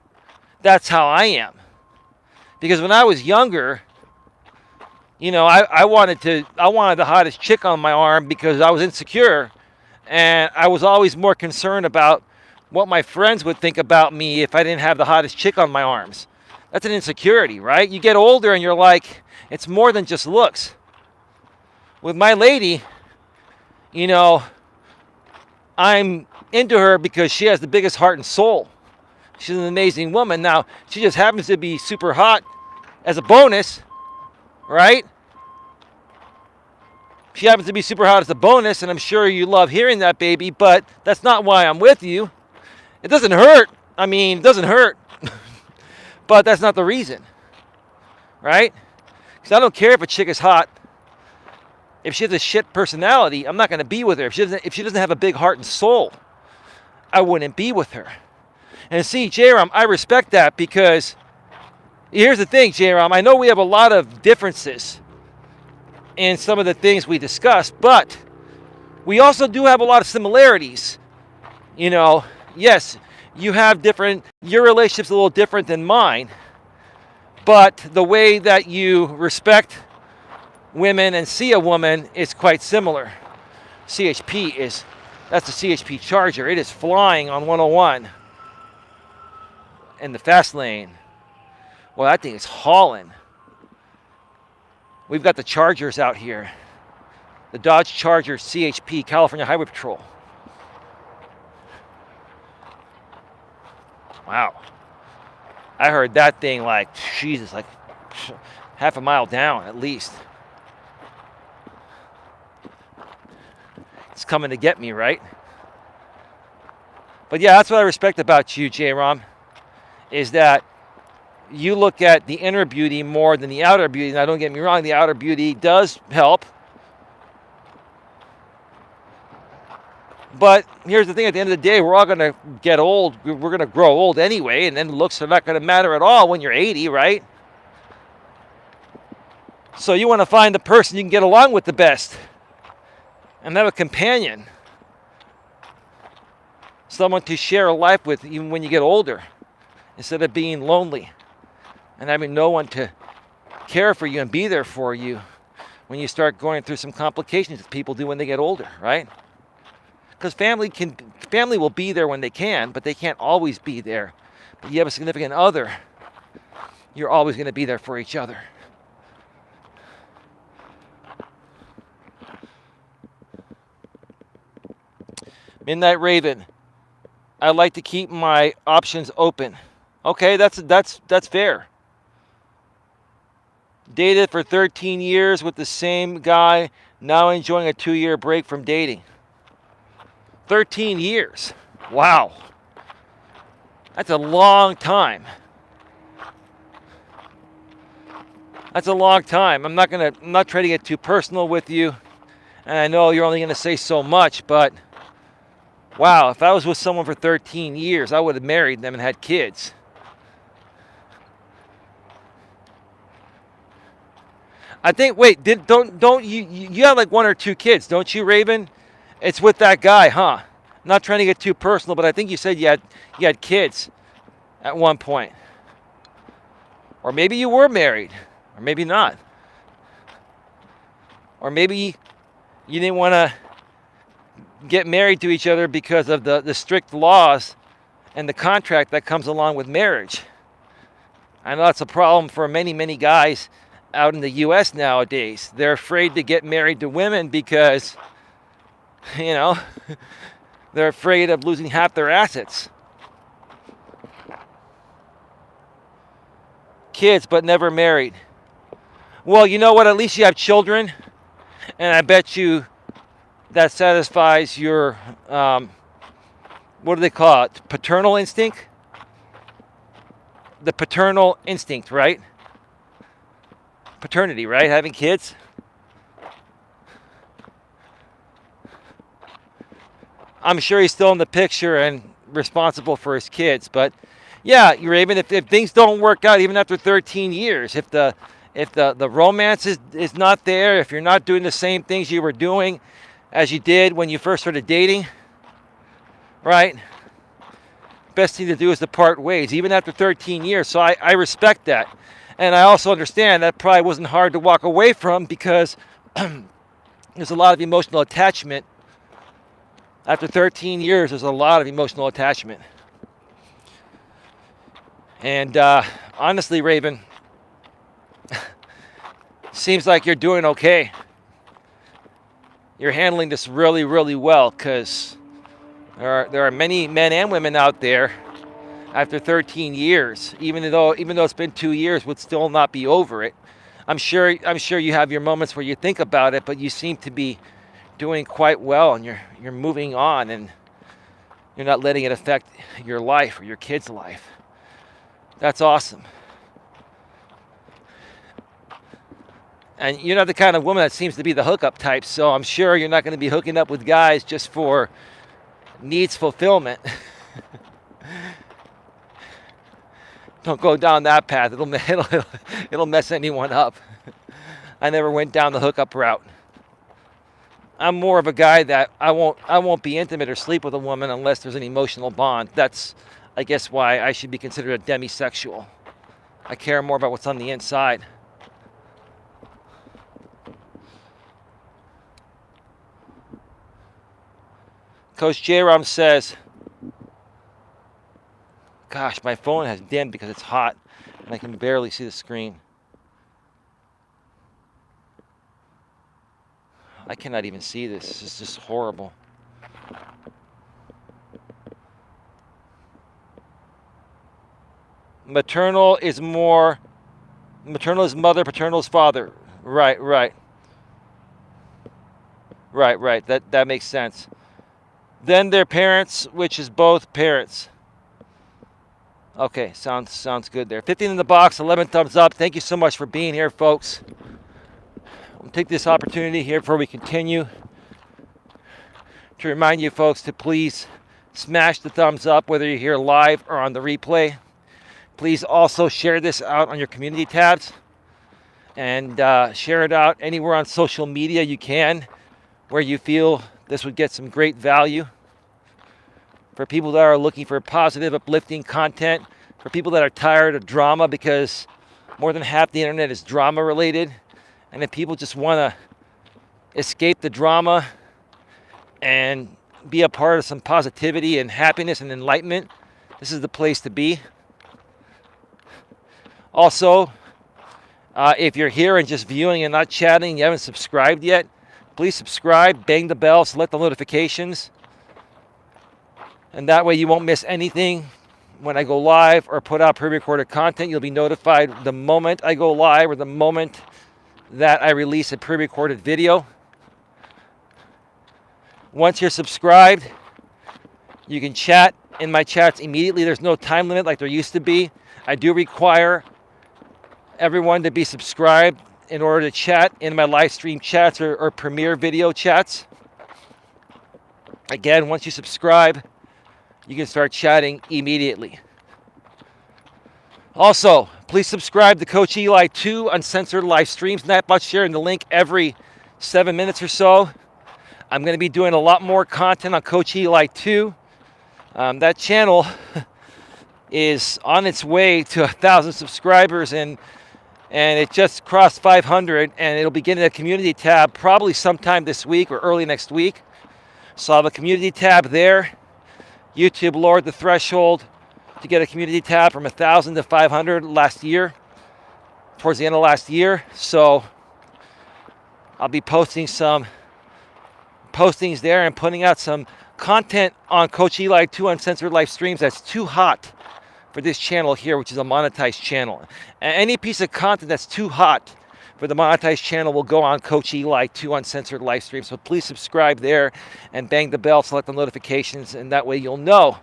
that's how I am. Because when I was younger, I wanted the hottest chick on my arm because I was insecure. And I was always more concerned about what my friends would think about me if I didn't have the hottest chick on my arms. That's an insecurity, right? You get older and you're like, it's more than just looks. With my lady, I'm into her because she has the biggest heart and soul. She's an amazing woman. Now, she just happens to be super hot as a bonus, right? She happens to be super hot as a bonus, and I'm sure you love hearing that, baby, but that's not why I'm with you. It doesn't hurt. I mean, it doesn't hurt. But that's not the reason, right? Because I don't care if a chick is hot. If she has a shit personality, I'm not going to be with her. If she doesn't have a big heart and soul, I wouldn't be with her. And see, J-Ram, I respect that because here's the thing, J-Ram. I know we have a lot of differences in some of the things we discuss, but we also do have a lot of similarities. You know, yes, you have different, your relationship's a little different than mine, but the way that you respect women and see a woman is quite similar. CHP is, that's a CHP Charger. It is flying on 101 in the fast lane. Well, that thing is hauling. We've got the Chargers out here. The Dodge Charger CHP, California Highway Patrol. Wow. I heard that thing like, Jesus, like half a mile down at least. It's coming to get me, right? But yeah, that's what I respect about you, J-Rom, is that you look at the inner beauty more than the outer beauty. Now, don't get me wrong, the outer beauty does help. But here's the thing, at the end of the day, we're all going to get old. We're going to grow old anyway, and then looks are not going to matter at all when you're 80, right? So you want to find the person you can get along with the best and have a companion. Someone to share a life with even when you get older, instead of being lonely and having no one to care for you and be there for you when you start going through some complications that people do when they get older, right? Because family will be there when they can, but they can't always be there. But you have a significant other, you're always going to be there for each other. Midnight Raven, I like to keep my options open. Okay, that's fair. Dated for 13 years with the same guy, now enjoying a 2-year break from dating. 13 years. Wow. That's a long time. That's a long time. I'm not trying to get too personal with you. And I know you're only going to say so much, but wow, if I was with someone for 13 years, I would have married them and had kids. I think, wait, don't you have like 1 or 2 kids, don't you, Raven? It's with that guy, huh? Not trying to get too personal, but I think you said you had kids at one point. Or maybe you were married, or maybe not. Or maybe you didn't want to get married to each other because of the strict laws and the contract that comes along with marriage. I know that's a problem for many, many guys out in the U.S. nowadays. They're afraid to get married to women because, you know, they're afraid of losing half their assets. Kids, but never married. Well, you know what? At least you have children. And I bet you that satisfies your, what do they call it? Paternal instinct? The paternal instinct, right? Paternity, right? Having kids. I'm sure he's still in the picture and responsible for his kids. But yeah, Raven, if things don't work out even after 13 years, if the romance is not there, if you're not doing the same things you were doing as you did when you first started dating, right? Best thing to do is to part ways, even after 13 years. So I respect that. And I also understand that probably wasn't hard to walk away from because there's a lot of emotional attachment. After 13 years, there's a lot of emotional attachment. And honestly, Raven, seems like you're doing okay. You're handling this really, really well because there are many men and women out there after 13 years, even though it's been 2 years, would still not be over it. I'm sure you have your moments where you think about it, but you seem to be doing quite well, and you're moving on, and you're not letting it affect your life or your kid's life. That's awesome. And you're not the kind of woman that seems to be the hookup type, so I'm sure you're not going to be hooking up with guys just for needs fulfillment. Don't go down that path. It'll mess anyone up. I never went down the hookup route. I'm more of a guy that I won't be intimate or sleep with a woman unless there's an emotional bond. That's, I guess, why I should be considered a demisexual. I care more about what's on the inside. Coach J-Rom says, gosh, my phone has dimmed because it's hot and I can barely see the screen. I cannot even see this. This is just horrible. Maternal is mother, paternal is father. Right. That makes sense. Then their parents, which is both parents. Okay, sounds good there. 15 in the box, 11 thumbs up. Thank you so much for being here, folks. I'll take this opportunity here before we continue to remind you folks to please smash the thumbs up, whether you're here live or on the replay. Please also share this out on your community tabs and share it out anywhere on social media you can where you feel this would get some great value. For people that are looking for positive, uplifting content, for people that are tired of drama, because more than half the internet is drama related, and if people just want to escape the drama and be a part of some positivity and happiness and enlightenment, this is the place to be. Also, if you're here and just viewing and not chatting, you haven't subscribed yet, please subscribe, bang the bell, select the notifications, and that way you won't miss anything when I go live or put out pre-recorded content. You'll be notified the moment I go live or the moment that I release a pre-recorded video. Once you're subscribed, you can chat in my chats immediately. There's no time limit like there used to be. I do require everyone to be subscribed in order to chat in my live stream chats or premiere video chats. Again, once you subscribe, you can start chatting immediately. Also, please subscribe to Coach Eli 2 Uncensored Live Streams. Not much sharing the link every 7 minutes or so. I'm going to be doing a lot more content on Coach Eli 2. That channel is on its way to 1,000 subscribers, and it just crossed 500, and it'll begin a community tab probably sometime this week or early next week. So I have a community tab there. YouTube lowered the threshold to get a community tab from 1,000 to 500 last year, towards the end of last year. So I'll be posting some postings there and putting out some content on Coach Eli 2 Uncensored Live Streams that's too hot for this channel here, which is a monetized channel. And any piece of content that's too hot for the monetized channel will go on Coach Eli 2 Uncensored Live Streams. So please subscribe there and bang the bell, select the notifications, and that way you'll know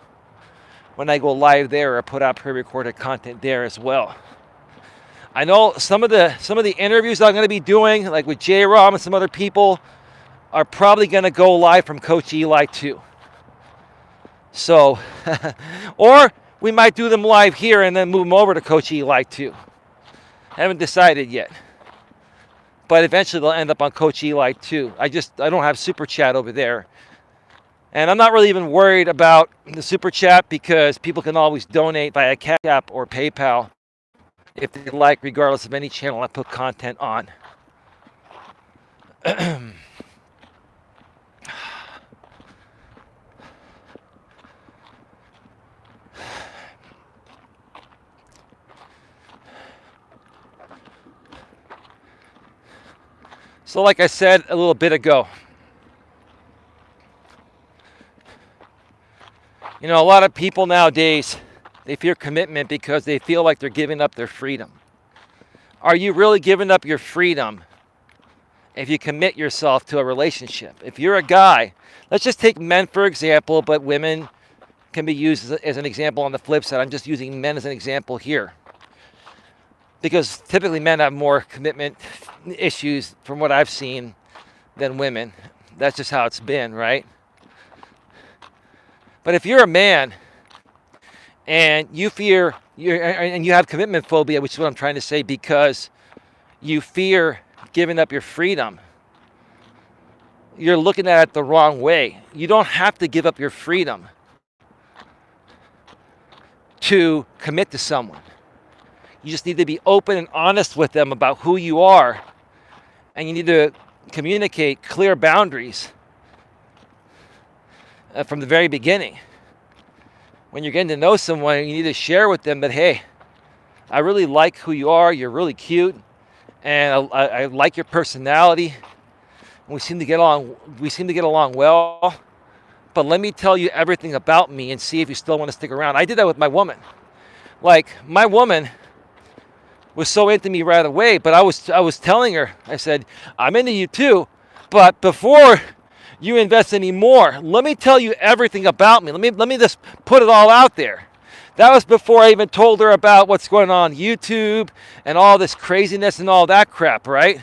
when I go live there or put out pre-recorded content there as well. I know some of the interviews I'm going to be doing, like with J-Rom and some other people, are probably going to go live from Coach Eli 2. So, or we might do them live here and then move them over to Coach Eli 2. Haven't decided yet. But eventually they'll end up on Coach Eli 2. I don't have Super Chat over there. And I'm not really even worried about the Super Chat because people can always donate via Cash App or PayPal if they like, regardless of any channel I put content on. So like I said a little bit ago, you know, a lot of people nowadays, they fear commitment because they feel like they're giving up their freedom. Are you really giving up your freedom if you commit yourself to a relationship? If you're a guy, let's just take men for example, but women can be used as an example on the flip side. I'm just using men as an example here. Because typically men have more commitment issues from what I've seen than women. That's just how it's been, right? But if you're a man and you have commitment phobia, which is what I'm trying to say, because you fear giving up your freedom, you're looking at it the wrong way. You don't have to give up your freedom to commit to someone. You just need to be open and honest with them about who you are, and you need to communicate clear boundaries from the very beginning. When you're getting to know someone, you need to share with them that, hey, I really like who you are, you're really cute, and I like your personality, and we seem to get along well, but let me tell you everything about me and see if you still want to stick around. I did that with my woman. Like, my woman was so into me right away, but I was telling her, I said, I'm into you too, but before you invest any more, let me tell you everything about me. Let me just put it all out there. That was before I even told her about what's going on YouTube and all this craziness and all that crap, right?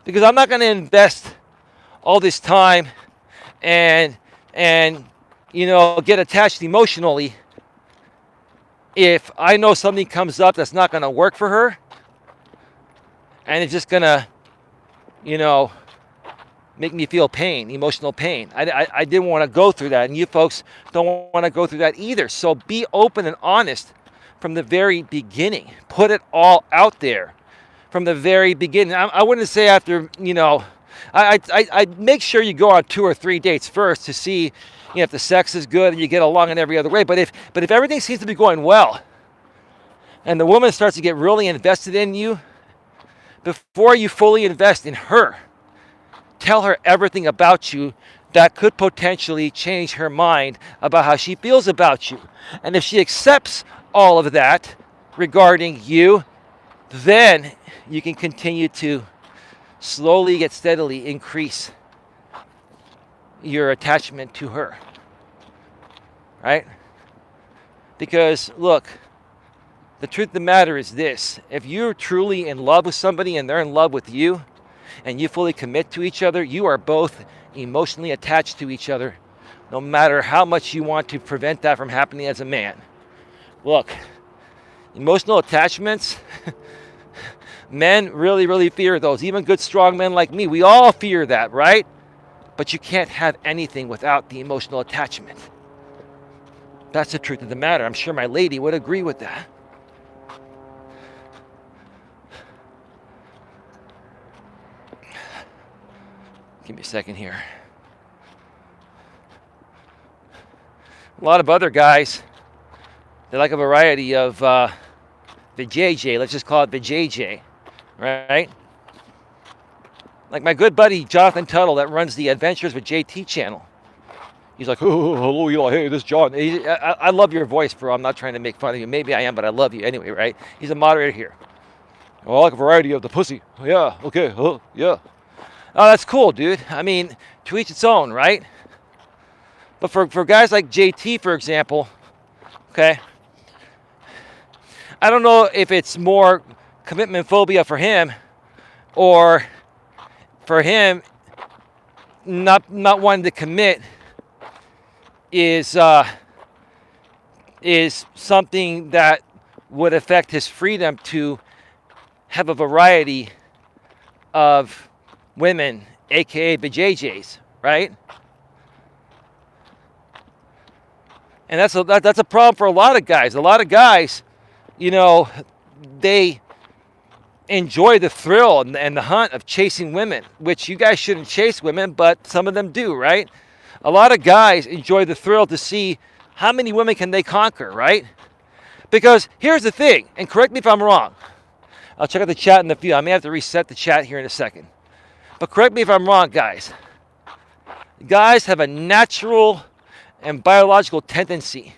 Because I'm not going to invest all this time and get attached emotionally if I know something comes up that's not going to work for her, and it's just going to, make me feel pain, emotional pain. I didn't want to go through that, and you folks don't want to go through that either. So be open and honest from the very beginning. Put it all out there from the very beginning. I wouldn't say after, I make sure you go on 2 or 3 dates first to see, if the sex is good and you get along in every other way. But if everything seems to be going well, and the woman starts to get really invested in you, before you fully invest in her, tell her everything about you that could potentially change her mind about how she feels about you. And if she accepts all of that regarding you, then you can continue to slowly yet steadily increase your attachment to her, right? Because look, the truth of the matter is this: if you're truly in love with somebody and they're in love with you, and you fully commit to each other, you are both emotionally attached to each other, no matter how much you want to prevent that from happening as a man. Look, emotional attachments, men really, really fear those. Even good, strong men like me, we all fear that, right? But you can't have anything without the emotional attachment. That's the truth of the matter. I'm sure my lady would agree with that. Give me a second here. A lot of other guys, they like a variety of vajayjay. Let's just call it vajayjay, right? Like my good buddy Jonathan Tuttle that runs the Adventures with JT channel. He's like, oh, hello, Eli. Hey, this is John. I love your voice, bro. I'm not trying to make fun of you. Maybe I am, but I love you anyway, right? He's a moderator here. Oh, I like a variety of the pussy. Yeah, okay, yeah. Oh, that's cool, dude. I mean, to each its own, right? But for guys like JT, for example, okay, I don't know if it's more commitment phobia for him, or for him not wanting to commit is something that would affect his freedom to have a variety of women, aka vajayjays, right? And that's a problem for a lot of guys. A lot of guys, they enjoy the thrill and the hunt of chasing women, which you guys shouldn't chase women, but some of them do, right? A lot of guys enjoy the thrill to see how many women can they conquer, right? Because here's the thing, and correct me if I'm wrong. I'll check out the chat in a few. I may have to reset the chat here in a second. But correct me if I'm wrong, guys. Guys have a natural and biological tendency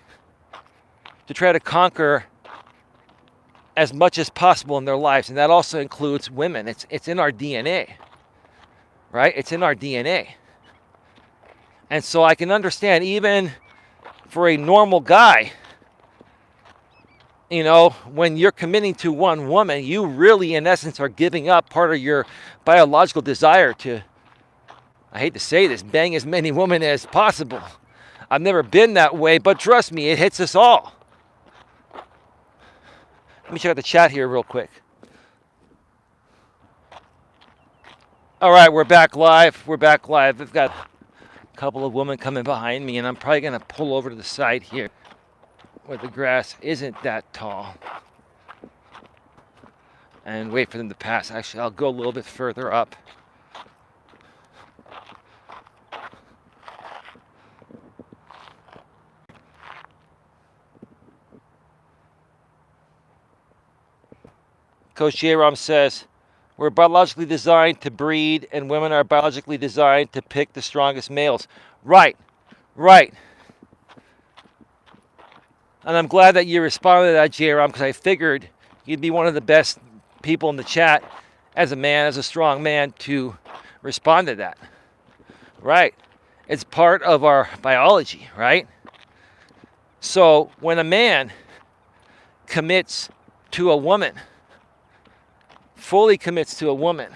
to try to conquer as much as possible in their lives, and that also includes women. It's in our DNA, right? It's in our DNA. And so I can understand, even for a normal guy, when you're committing to one woman, you really, in essence, are giving up part of your biological desire to, I hate to say this, bang as many women as possible. I've never been that way, but trust me, it hits us all. Let me check out the chat here real quick. All right, we're back live. We've got a couple of women coming behind me, and I'm probably going to pull over to the side here where the grass isn't that tall and wait for them to pass. Actually, I'll go a little bit further up. Coach J-Rom says, we're biologically designed to breed, and women are biologically designed to pick the strongest males. Right. And I'm glad that you responded to that, J-Rom, because I figured you'd be one of the best people in the chat as a man, as a strong man, to respond to that. Right. It's part of our biology, right? So when a man commits to a woman, fully commits to a woman,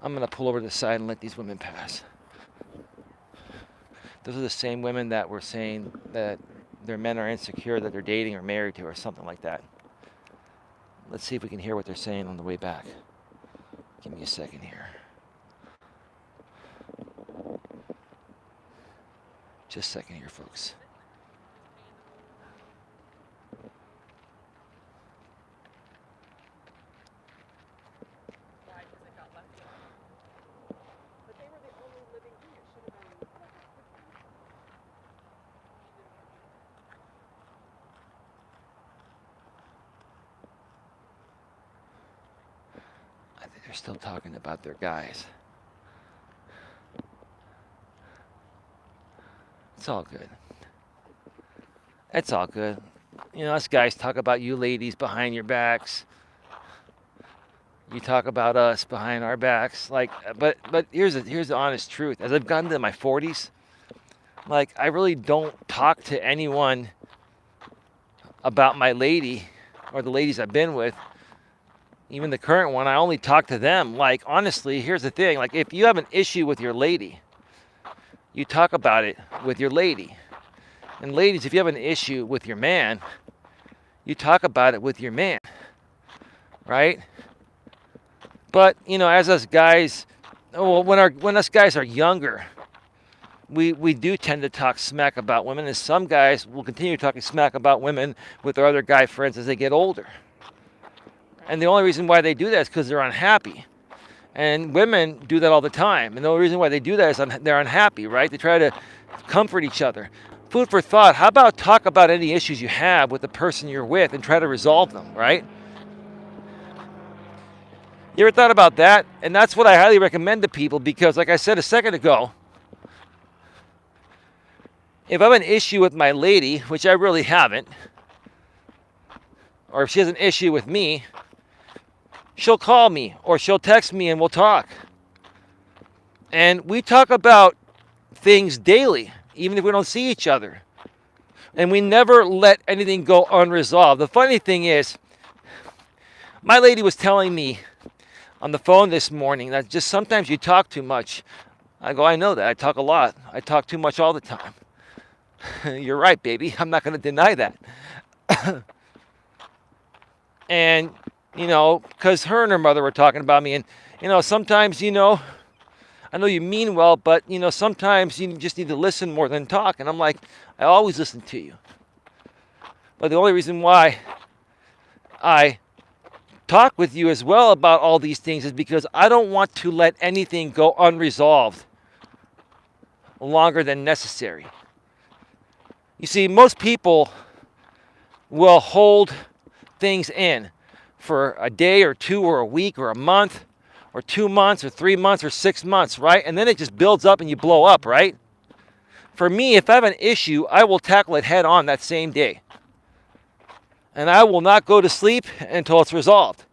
I'm going to pull over to the side and let these women pass. Those are the same women that were saying that their men are insecure, that they're dating or married to or something like that. Let's see if we can hear what they're saying on the way back. Give me a second here. Just a second here, folks. They're still talking about their guys. It's all good. It's all good. Us guys talk about you ladies behind your backs. You talk about us behind our backs. But here's the honest truth. As I've gotten into my 40s, I really don't talk to anyone about my lady or the ladies I've been with. Even the current one, I only talk to them. Honestly, here's the thing. If you have an issue with your lady, you talk about it with your lady. And ladies, if you have an issue with your man, you talk about it with your man. Right? But, as us guys, when us guys are younger, we do tend to talk smack about women. And some guys will continue talking smack about women with their other guy friends as they get older. And the only reason why they do that is because they're unhappy. And women do that all the time. And the only reason why they do that is they're unhappy, right? They try to comfort each other. Food for thought. How about talk about any issues you have with the person you're with and try to resolve them, right? You ever thought about that? And that's what I highly recommend to people because, like I said a second ago, if I have an issue with my lady, which I really haven't, or if she has an issue with me, she'll call me or she'll text me and we'll talk. And we talk about things daily, even if we don't see each other. And we never let anything go unresolved. The funny thing is, my lady was telling me on the phone this morning that just sometimes you talk too much. I go, I know that. I talk a lot. I talk too much all the time. You're right, baby. I'm not going to deny that. And because her and her mother were talking about me. And, sometimes, I know you mean well, but, sometimes you just need to listen more than talk. And I'm like, I always listen to you. But the only reason why I talk with you as well about all these things is because I don't want to let anything go unresolved longer than necessary. You see, most people will hold things in for a day or two or a week or a month or 2 months or 3 months or 6 months, right? And then it just builds up and you blow up, right? For me, if I have an issue, I will tackle it head on that same day. And I will not go to sleep until it's resolved.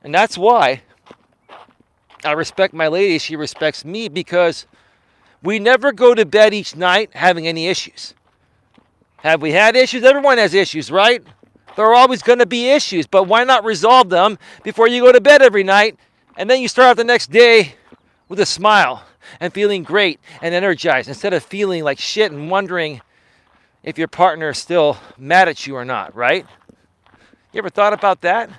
And that's why I respect my lady. She respects me because we never go to bed each night having any issues. Have we had issues? Everyone has issues, right? There are always going to be issues, but why not resolve them before you go to bed every night? And then you start out the next day with a smile and feeling great and energized instead of feeling like shit and wondering if your partner is still mad at you or not, right? You ever thought about that?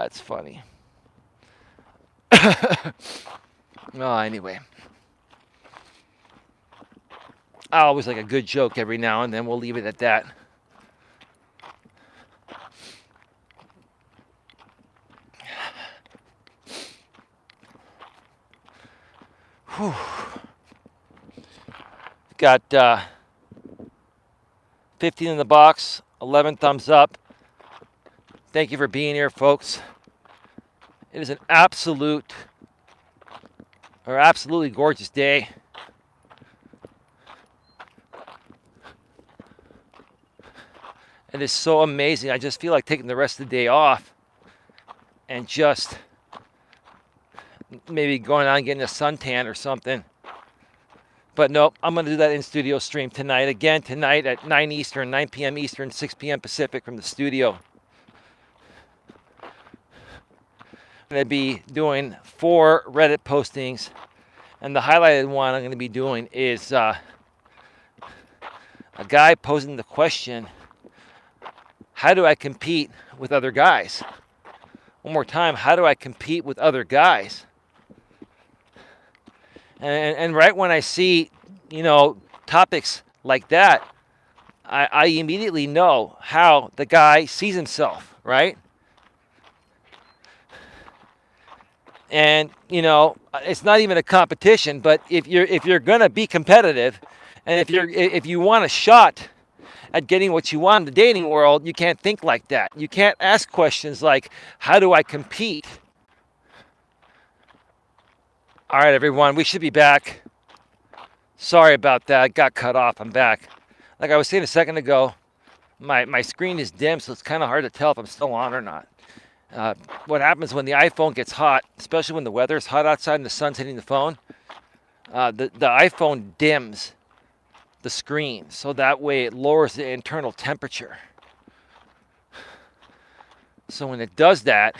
It's funny. Oh, anyway. I always like a good joke every now and then. We'll leave it at that. Whew. Got 15 in the box, 11 thumbs up. Thank you for being here, folks. It is an absolutely gorgeous day. It is so amazing. I just feel like taking the rest of the day off and just maybe going out and getting a suntan or something. But nope, I'm going to do that in-studio stream tonight. Again, tonight at 9 Eastern, 9 p.m. Eastern, 6 p.m. Pacific from the studio. I'm going to be doing 4 Reddit postings. And the highlighted one I'm going to be doing is a guy posing the question, how do I compete with other guys? One more time, how do I compete with other guys? And right when I see, topics like that, I immediately know how the guy sees himself, right? And, it's not even a competition, but if you're gonna be competitive, and if you want a shot at getting what you want in the dating world, you can't think like that. You can't ask questions like, how do I compete? All right, everyone, we should be back. Sorry about that. Got cut off. I'm back. Like I was saying a second ago, my screen is dim, so it's kind of hard to tell if I'm still on or not. What happens when the iPhone gets hot, especially when the weather is hot outside and the sun's hitting the phone, the iPhone dims the screen, so that way it lowers the internal temperature. So when it does that,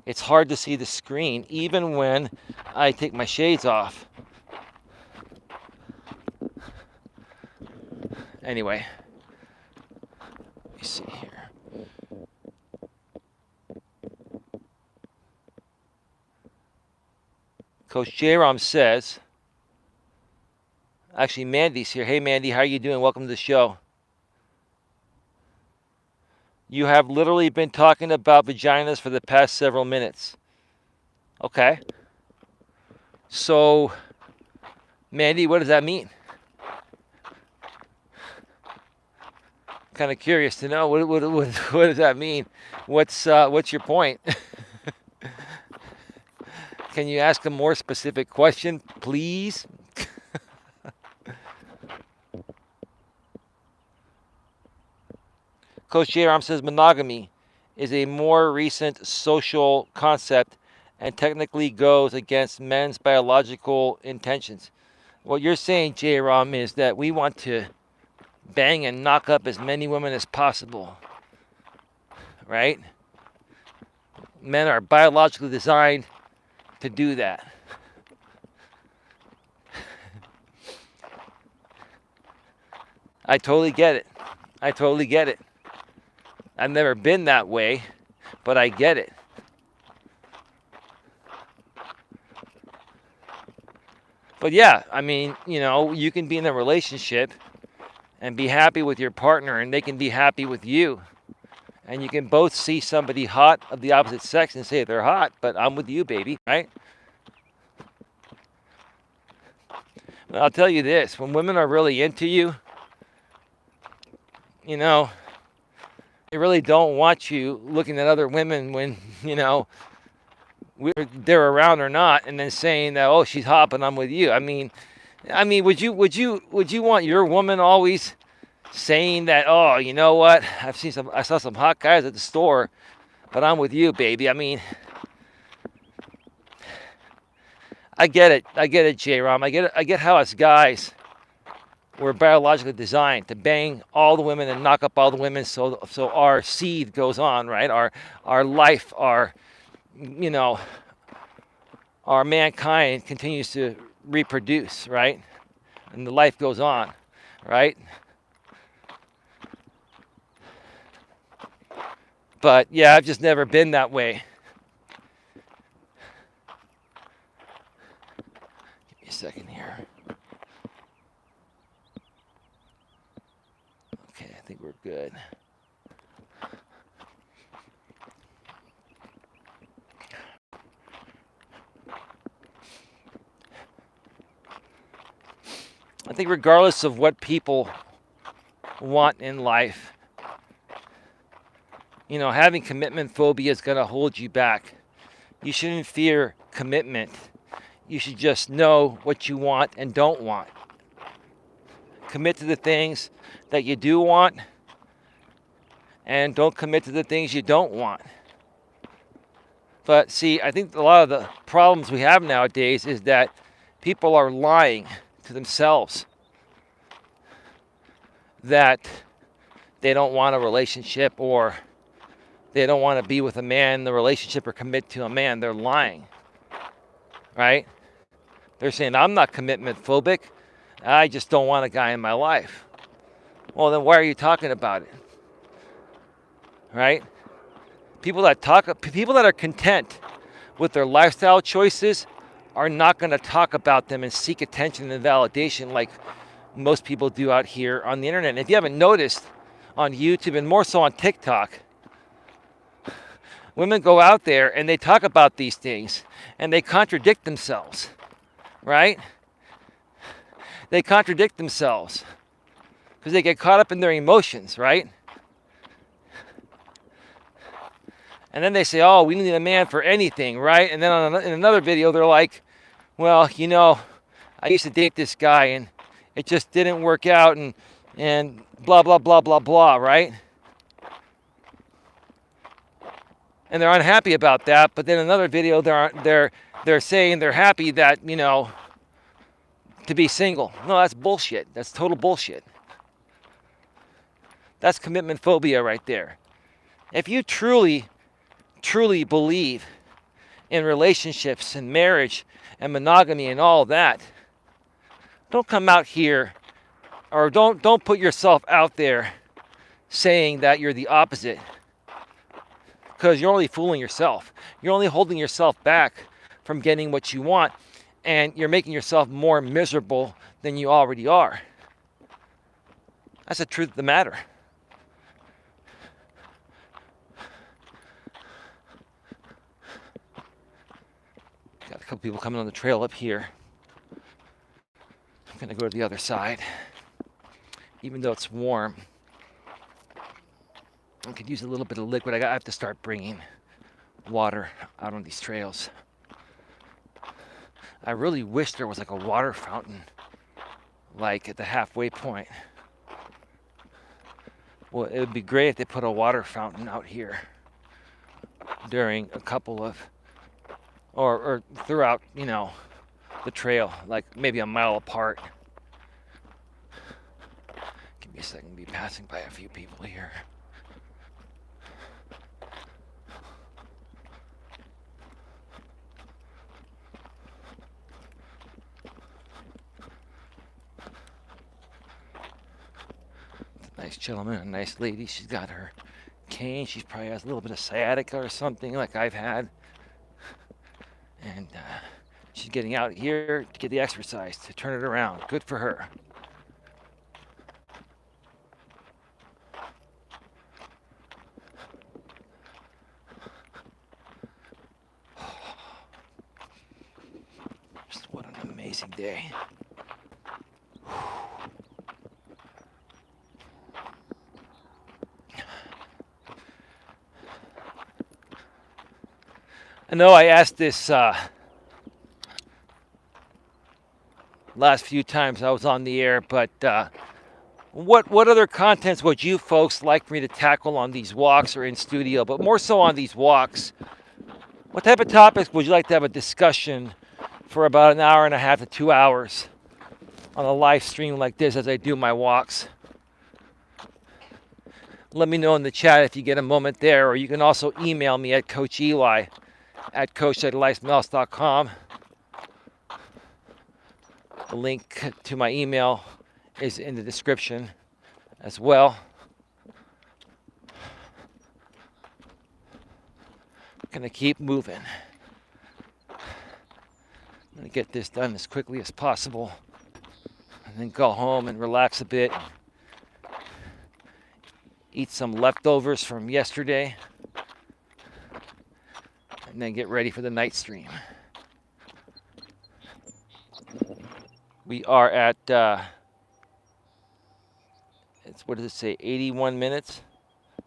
it's hard to see the screen, even when I take my shades off. Anyway, let me see here. Coach J-Rom says, actually, Mandy's here. Hey, Mandy, how are you doing? Welcome to the show. You have literally been talking about vaginas for the past several minutes. Okay. So, Mandy, what does that mean? Kind of curious to know. What does that mean? What's your point? Can you ask a more specific question, please? Coach J-Rom says monogamy is a more recent social concept and technically goes against men's biological intentions. What you're saying, J-Rom, is that we want to bang and knock up as many women as possible, right? Men are biologically designed to do that. I totally get it. I've never been that way, but I get it. But yeah, I mean, you can be in a relationship and be happy with your partner, and they can be happy with you. And you can both see somebody hot of the opposite sex and say they're hot, but I'm with you, baby, right? But I'll tell you this, when women are really into you, you know, they really don't want you looking at other women when, you know, they're around or not, and then saying that, oh, she's hot, but I'm with you. I mean, would you want your woman always saying that, oh, you know what? I saw some hot guys at the store, but I'm with you, baby. I mean, I get it, J-Rom. I get how us guys we're biologically designed to bang all the women and knock up all the women, so our seed goes on, right? Our life, you know, our mankind continues to reproduce, right? And the life goes on, right? But yeah, I've just never been that way. Give me a second here. Okay, I think we're good. I think regardless of what people want in life, you know, having commitment phobia is going to hold you back. You shouldn't fear commitment. You should just know what you want and don't want. Commit to the things that you do want, and don't commit to the things you don't want. But see, I think a lot of the problems we have nowadays is that people are lying to themselves that they don't want a relationship, or they don't want to be with a man in the relationship or commit to a man. They're lying, right? They're saying, I'm not commitment phobic. I just don't want a guy in my life. Well, then why are you talking about it? Right? People that are content with their lifestyle choices are not going to talk about them and seek attention and validation like most people do out here on the internet. And if you haven't noticed, on YouTube and more so on TikTok, women go out there and they talk about these things and they contradict themselves, right? They contradict themselves because they get caught up in their emotions, right? And then they say, oh, we need a man for anything, right? And then in another video, they're like, well, you know, I used to date this guy and it just didn't work out, and blah, blah, blah, blah, blah, right? And they're unhappy about that. But then in another video, they're saying they're happy that, you know, to be single. No, that's bullshit. That's total bullshit. That's commitment phobia right there. If you truly believe in relationships and marriage and monogamy and all that, don't come out here, or don't put yourself out there saying that you're the opposite, because you're only fooling yourself. You're only holding yourself back from getting what you want, and you're making yourself more miserable than you already are. That's the truth of the matter. Got a couple people coming on the trail up here. I'm gonna go to the other side. Even though it's warm, I could use a little bit of liquid. I have to start bringing water out on these trails. I really wish there was like a water fountain, like at the halfway point. Well, it would be great if they put a water fountain out here during a couple of, or throughout, you know, the trail, like maybe a mile apart. Give me a second, be passing by a few people here. Nice gentleman, a nice lady. She's got her cane. She probably has a little bit of sciatica or something like I've had. And she's getting out here to get the exercise, to turn it around. Good for her. Just what an amazing day. I know I asked this last few times I was on the air, but what other contents would you folks like for me to tackle on these walks or in studio, but more so on these walks? What type of topics would you like to have a discussion for about an hour and a half to 2 hours on a live stream like this as I do my walks? Let me know in the chat if you get a moment there, or you can also email me at Coach Eli at coach@eliasmelas.com. The link to my email is in the description as well. Gonna keep moving. I'm gonna get this done as quickly as possible and then go home and relax a bit. Eat some leftovers from yesterday and then get ready for the night stream. We are at, what does it say, 81 minutes?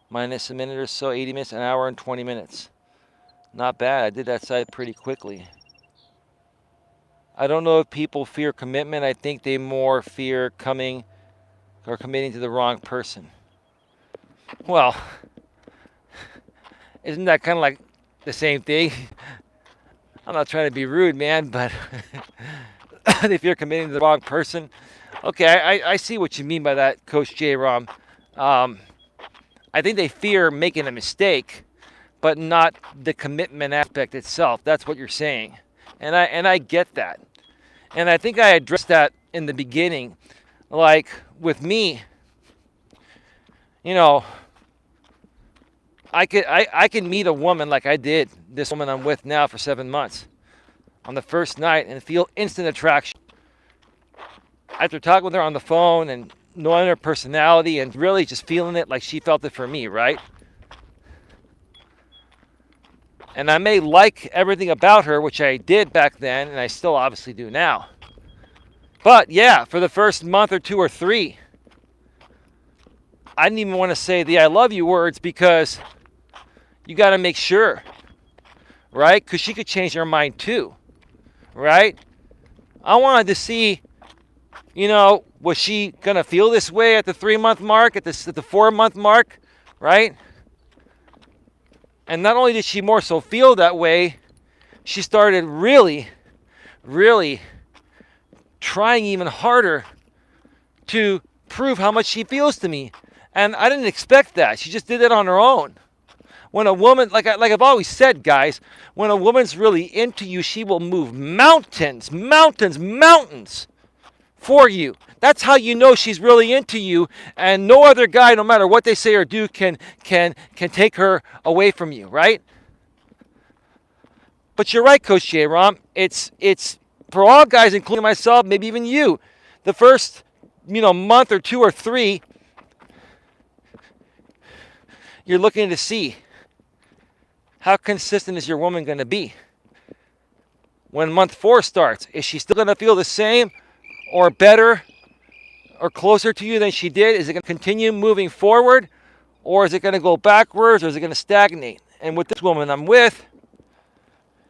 Minus a minute or so, 80 minutes, an hour and 20 minutes. Not bad. I did that side pretty quickly. I don't know if people fear commitment. I think they more fear committing to the wrong person. Well, isn't that kind of like the same thing? I'm not trying to be rude, man, but if you're committing to the wrong person, okay, I see what you mean by that, Coach J. Rom. I think they fear making a mistake, but not the commitment aspect itself. That's what you're saying, and I get that, and I think I addressed that in the beginning, like with me. You know, I can meet a woman like I did, this woman I'm with now for 7 months, on the first night and feel instant attraction. After talking with her on the phone and knowing her personality and really just feeling it like she felt it for me, right? And I may like everything about her, which I did back then, and I still obviously do now. But yeah, for the first month or 2 or 3, I didn't even want to say the I love you words because you got to make sure, right? Because she could change her mind too, right? I wanted to see, was she going to feel this way at the 3-month mark, at the 4-month mark, right? And not only did she more so feel that way, she started really, really trying even harder to prove how much she feels to me. And I didn't expect that. She just did it on her own. When a woman, like I've always said, guys, when a woman's really into you, she will move mountains for you. That's how you know she's really into you, and no other guy, no matter what they say or do, can take her away from you, right? But you're right, Coach J. Rom. It's for all guys, including myself, maybe even you. The first, month or 2 or 3, you're looking to see how consistent is your woman going to be. When month 4 starts, is she still going to feel the same or better or closer to you than she did? Is it going to continue moving forward, or is it going to go backwards, or is it going to stagnate? And with this woman I'm with,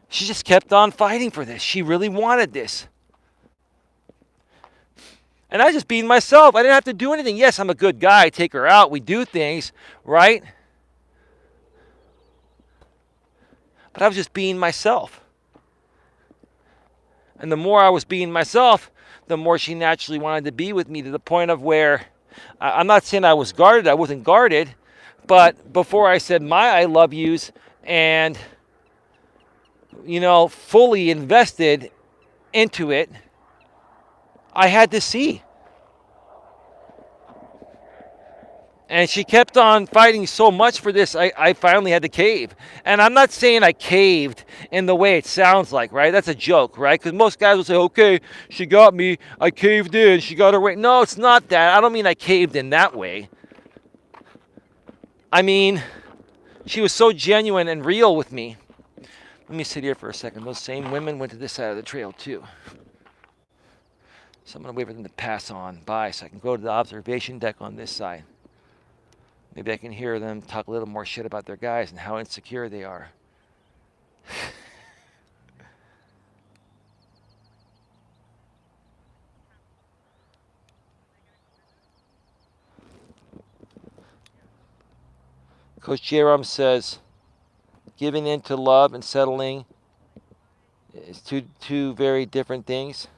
she just kept on fighting for this. She really wanted this. And I just being myself. I didn't have to do anything. Yes, I'm a good guy. I take her out. We do things, right? But I was just being myself. And the more I was being myself, the more she naturally wanted to be with me, to the point of where, I'm not saying I was guarded. I wasn't guarded. But before I said my I love yous and, fully invested into it, I had to see. And she kept on fighting so much for this, I finally had to cave. And I'm not saying I caved in the way it sounds like, right? That's a joke, right? Because most guys will say, okay, she got me, I caved in, she got her way. No, it's not that. I don't mean I caved in that way. I mean, she was so genuine and real with me. Let me sit here for a second. Those same women went to this side of the trail too. So I'm going to wait for them to pass on by so I can go to the observation deck on this side. Maybe I can hear them talk a little more shit about their guys and how insecure they are. Coach Jerome says, giving in to love and settling is two very different things.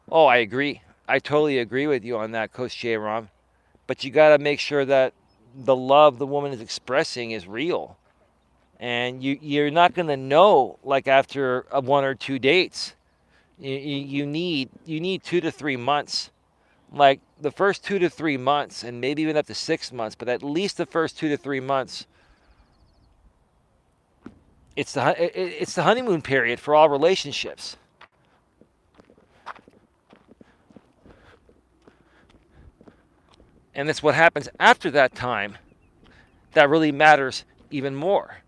Oh, I agree. I totally agree with you on that, Coach Jerome. But you got to make sure that the love the woman is expressing is real. And you're not going to know like after one or two dates. You need 2 to 3 months. Like the first 2 to 3 months, and maybe even up to 6 months, but at least the first 2 to 3 months. It's the honeymoon period for all relationships. And it's what happens after that time that really matters even more.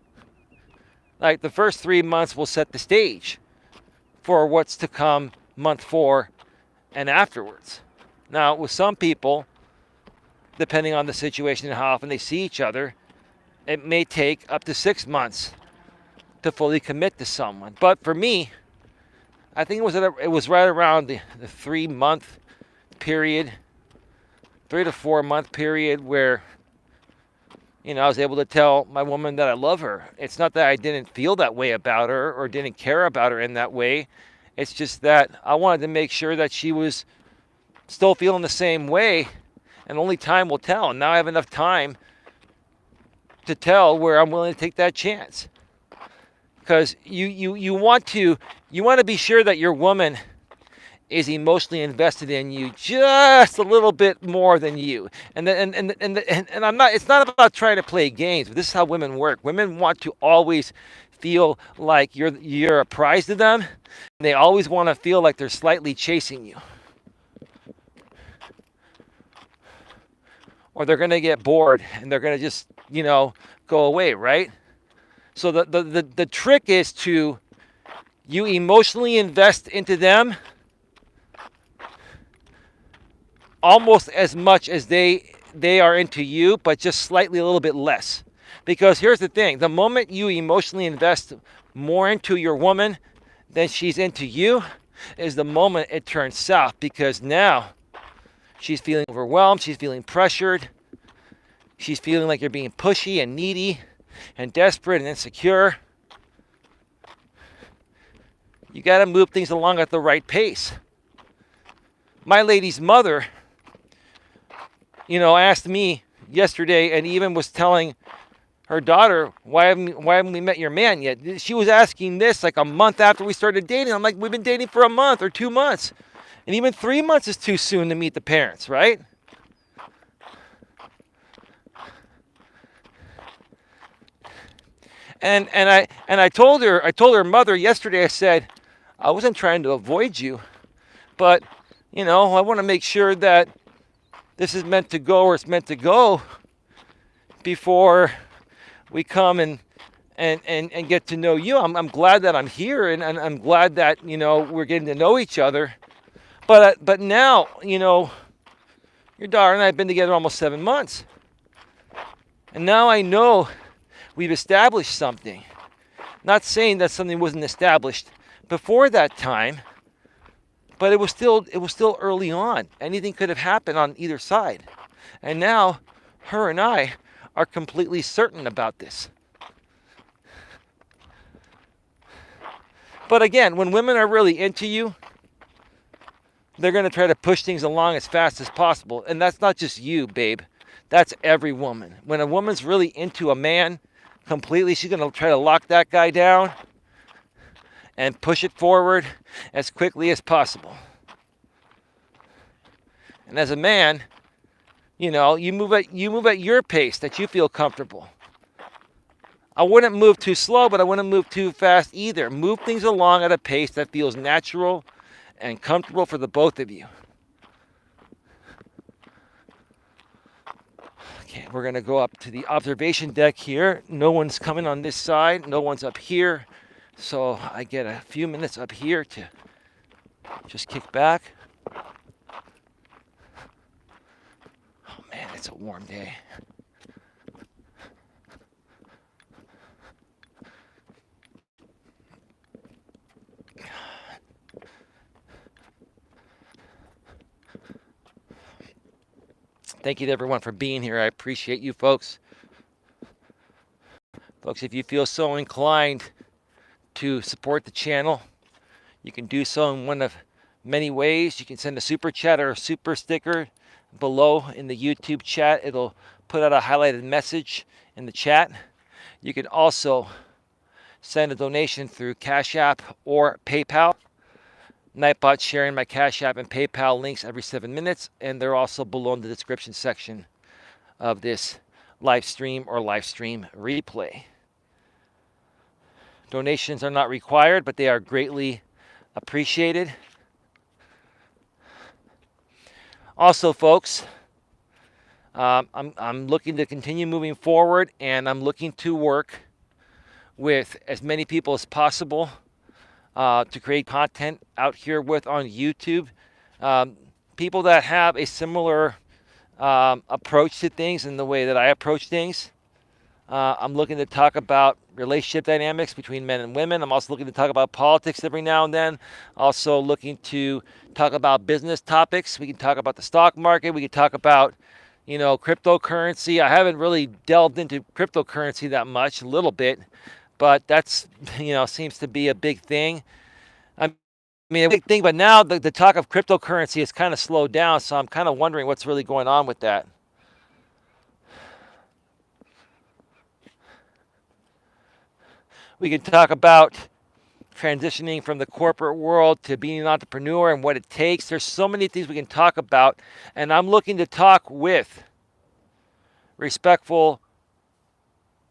Like the first 3 months will set the stage for what's to come month 4 and afterwards. Now, with some people, depending on the situation and how often they see each other, it may take up to 6 months to fully commit to someone. But for me, I think it was right around the 3 month period, 3 to 4 month period where, I was able to tell my woman that I love her. It's not that I didn't feel that way about her or didn't care about her in that way. It's just that I wanted to make sure that she was still feeling the same way, and only time will tell. And now I have enough time to tell where I'm willing to take that chance. Because you want to be sure that your woman is emotionally invested in you just a little bit more than you. And I'm not. It's not about trying to play games. But this is how women work. Women want to always feel like you're a prize to them. They always want to feel like they're slightly chasing you, or they're gonna get bored and they're gonna just go away, right? So the trick is to you emotionally invest into them almost as much as they are into you, but just slightly a little bit less. Because here's the thing, the moment you emotionally invest more into your woman than she's into you is the moment it turns south, because now she's feeling overwhelmed, she's feeling pressured, she's feeling like you're being pushy and needy and desperate and insecure. You got to move things along at the right pace. My lady's mother, asked me yesterday, and even was telling her daughter, why haven't we met your man yet? She was asking this like a month after we started dating. I'm like, we've been dating for a month or 2 months. And even 3 months is too soon to meet the parents, right? And I told her mother yesterday, I said, I wasn't trying to avoid you, but I want to make sure that this is meant to go where it's meant to go before we come and get to know you. I'm glad that I'm here, and I'm glad that we're getting to know each other. But now your daughter and I have been together almost 7 months, and now I know we've established something. Not saying that something wasn't established before that time, but it was still early on. Anything could have happened on either side. And now her and I are completely certain about this. But again, when women are really into you, they're going to try to push things along as fast as possible. And that's not just you, babe. That's every woman. When a woman's really into a man completely, she's going to try to lock that guy down and push it forward as quickly as possible. And as a man, you move at your pace that you feel comfortable. I wouldn't move too slow, but I wouldn't move too fast either. Move things along at a pace that feels natural and comfortable for the both of you. Okay, we're going to go up to the observation deck here. No one's coming on this side. No one's up here. So I get a few minutes up here to just kick back. Oh man, it's a warm day. Thank you to everyone for being here. I appreciate you folks. Folks, if you feel so inclined to support the channel, you can do so in one of many ways. You can send a super chat or a super sticker below in the YouTube chat. It'll put out a highlighted message in the chat. You can also send a donation through Cash App or PayPal. Nightbot sharing my Cash App and PayPal links every 7 minutes, and they're also below in the description section of this live stream or live stream replay. Donations are not required, but they are greatly appreciated. Also, folks, I'm looking to continue moving forward, and I'm looking to work with as many people as possible to create content out here with on YouTube. People that have a similar approach to things and the way that I approach things. I'm looking to talk about relationship dynamics between men and women. I'm also looking to talk about politics every now and then. Also looking to talk about business topics. We can talk about the stock market. We can talk about, cryptocurrency. I haven't really delved into cryptocurrency that much, a little bit, but that's, seems to be a big thing. A big thing, but now the talk of cryptocurrency has kind of slowed down, so I'm kind of wondering what's really going on with that. We can talk about transitioning from the corporate world to being an entrepreneur and what it takes. There's so many things we can talk about, and I'm looking to talk with respectful,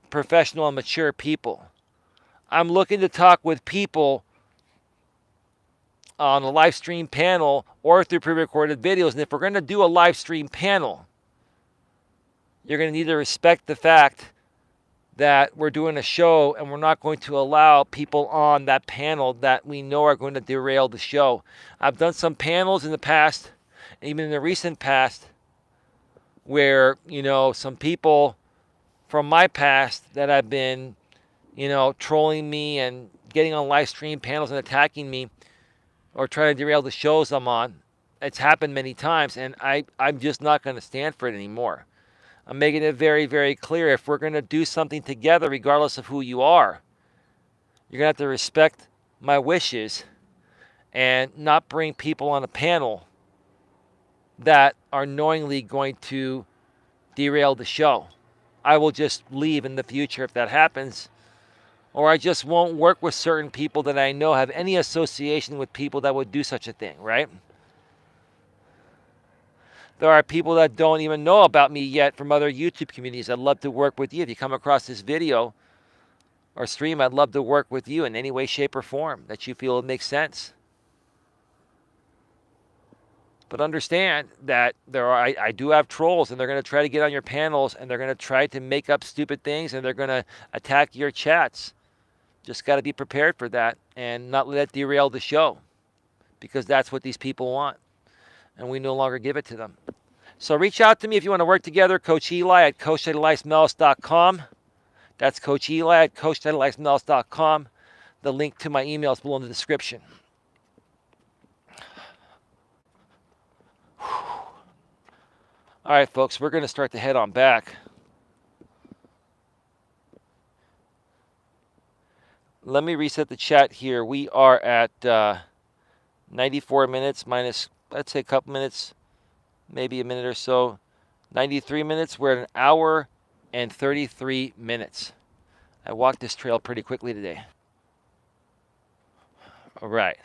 professional, and mature people. I'm looking to talk with people on a live stream panel or through pre-recorded videos. And if we're going to do a live stream panel, you're going to need to respect the fact that we're doing a show and we're not going to allow people on that panel that we know are going to derail the show. I've done some panels in the past, even in the recent past, where, some people from my past that have been, trolling me and getting on live stream panels and attacking me or trying to derail the shows I'm on. It's happened many times, and I'm just not going to stand for it anymore. I'm making it very, very clear. If we're going to do something together, regardless of who you are, you're going to have to respect my wishes and not bring people on a panel that are knowingly going to derail the show. I will just leave in the future if that happens, or I just won't work with certain people that I know have any association with people that would do such a thing, right? There are people that don't even know about me yet from other YouTube communities. I'd love to work with you. If you come across this video or stream, I'd love to work with you in any way, shape, or form that you feel it makes sense. But understand that I do have trolls, and they're going to try to get on your panels, and they're going to try to make up stupid things, and they're going to attack your chats. Just got to be prepared for that and not let it derail the show, because that's what these people want, and we no longer give it to them. So reach out to me if you want to work together. Coach Eli at coacheli.com. That's Coach Eli at coacheli.com. The link to my email is below in the description. All right, folks, we're going to start to head on back. Let me reset the chat here. We are at 94 minutes minus, let's say a couple minutes, maybe a minute or so. 93 minutes. We're at an hour and 33 minutes. I walked this trail pretty quickly today. All right.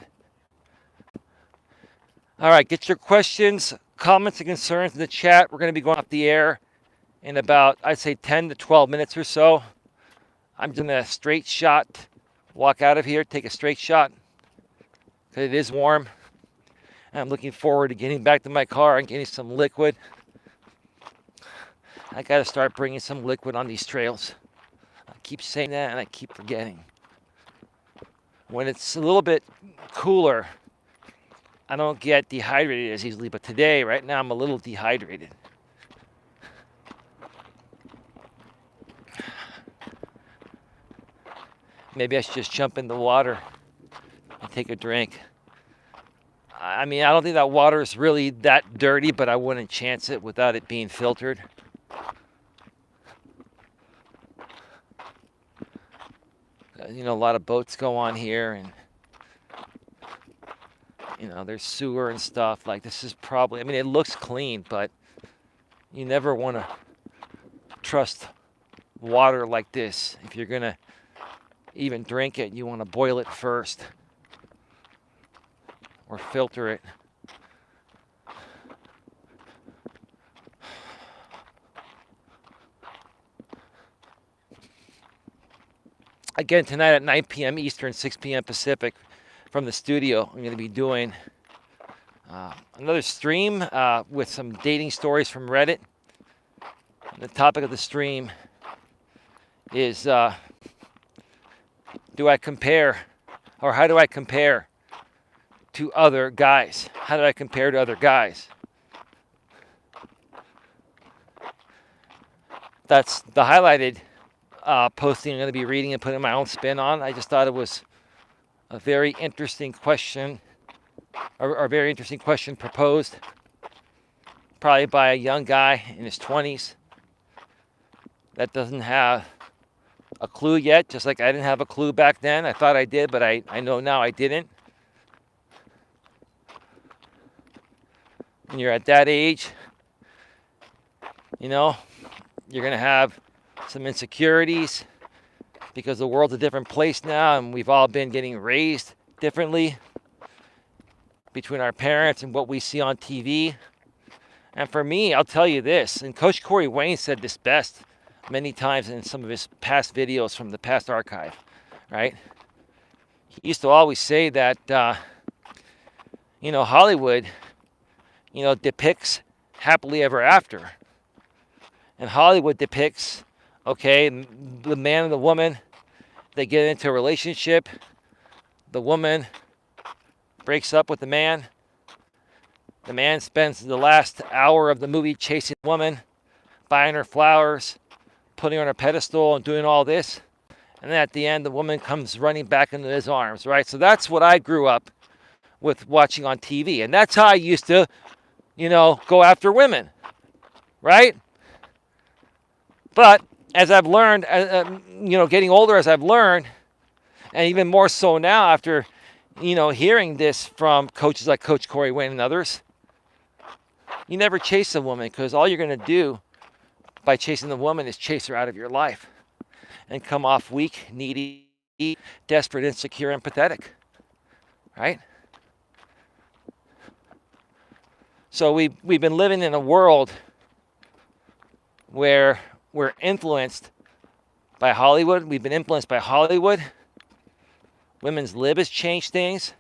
All right, get your questions, comments, and concerns in the chat. We're going to be going off the air in about, I'd say, 10 to 12 minutes or so. I'm doing a straight shot. Walk out of here, take a straight shot, because it is warm. And I'm looking forward to getting back to my car and getting some liquid. I got to start bringing some liquid on these trails. I keep saying that and I keep forgetting. When it's a little bit cooler, I don't get dehydrated as easily, but today, right now, I'm a little dehydrated. Maybe I should just jump in the water and take a drink. I mean, I don't think that water is really that dirty, but I wouldn't chance it without it being filtered. You know, a lot of boats go on here, and you know, there's sewer and stuff. Like, this is probably, I mean, it looks clean, but you never want to trust water like this. If you're going to even drink it, you want to boil it first or filter it. Again, tonight at 9 p.m. Eastern, 6 p.m. Pacific, from the studio, I'm going to be doing another stream with some dating stories from Reddit. The topic of the stream is, do I compare, or how do I compare to other guys? How do I compare to other guys? That's the highlighted posting I'm going to be reading and putting my own spin on. I just thought it was a very interesting question, or a very interesting question proposed, probably by a young guy in his 20s that doesn't have a clue yet, just like I didn't have a clue back then. I thought I did, but I know now I didn't. When you're at that age, you know, you're going to have some insecurities because the world's a different place now, and we've all been getting raised differently between our parents and what we see on TV. And for me, I'll tell you this, and Coach Corey Wayne said this best many times in some of his past videos from the past archive, right? He used to always say that, you know, Hollywood, you know, depicts happily ever after. And Hollywood depicts, okay, the man and the woman, they get into a relationship. The woman breaks up with the man. The man spends the last hour of the movie chasing the woman, buying her flowers, putting her on a pedestal and doing all this. And then at the end, the woman comes running back into his arms, right? So that's what I grew up with watching on TV. And that's how I used to, you know, go after women, right? But as I've learned, you know, getting older as I've learned, and even more so now after, you know, hearing this from coaches like Coach Corey Wayne and others, you never chase a woman, because all you're going to do by chasing the woman is chase her out of your life and come off weak, needy, desperate, insecure, and pathetic, right? So we've been living in a world where we're influenced by Hollywood. We've been influenced by Hollywood. Women's lib has changed things,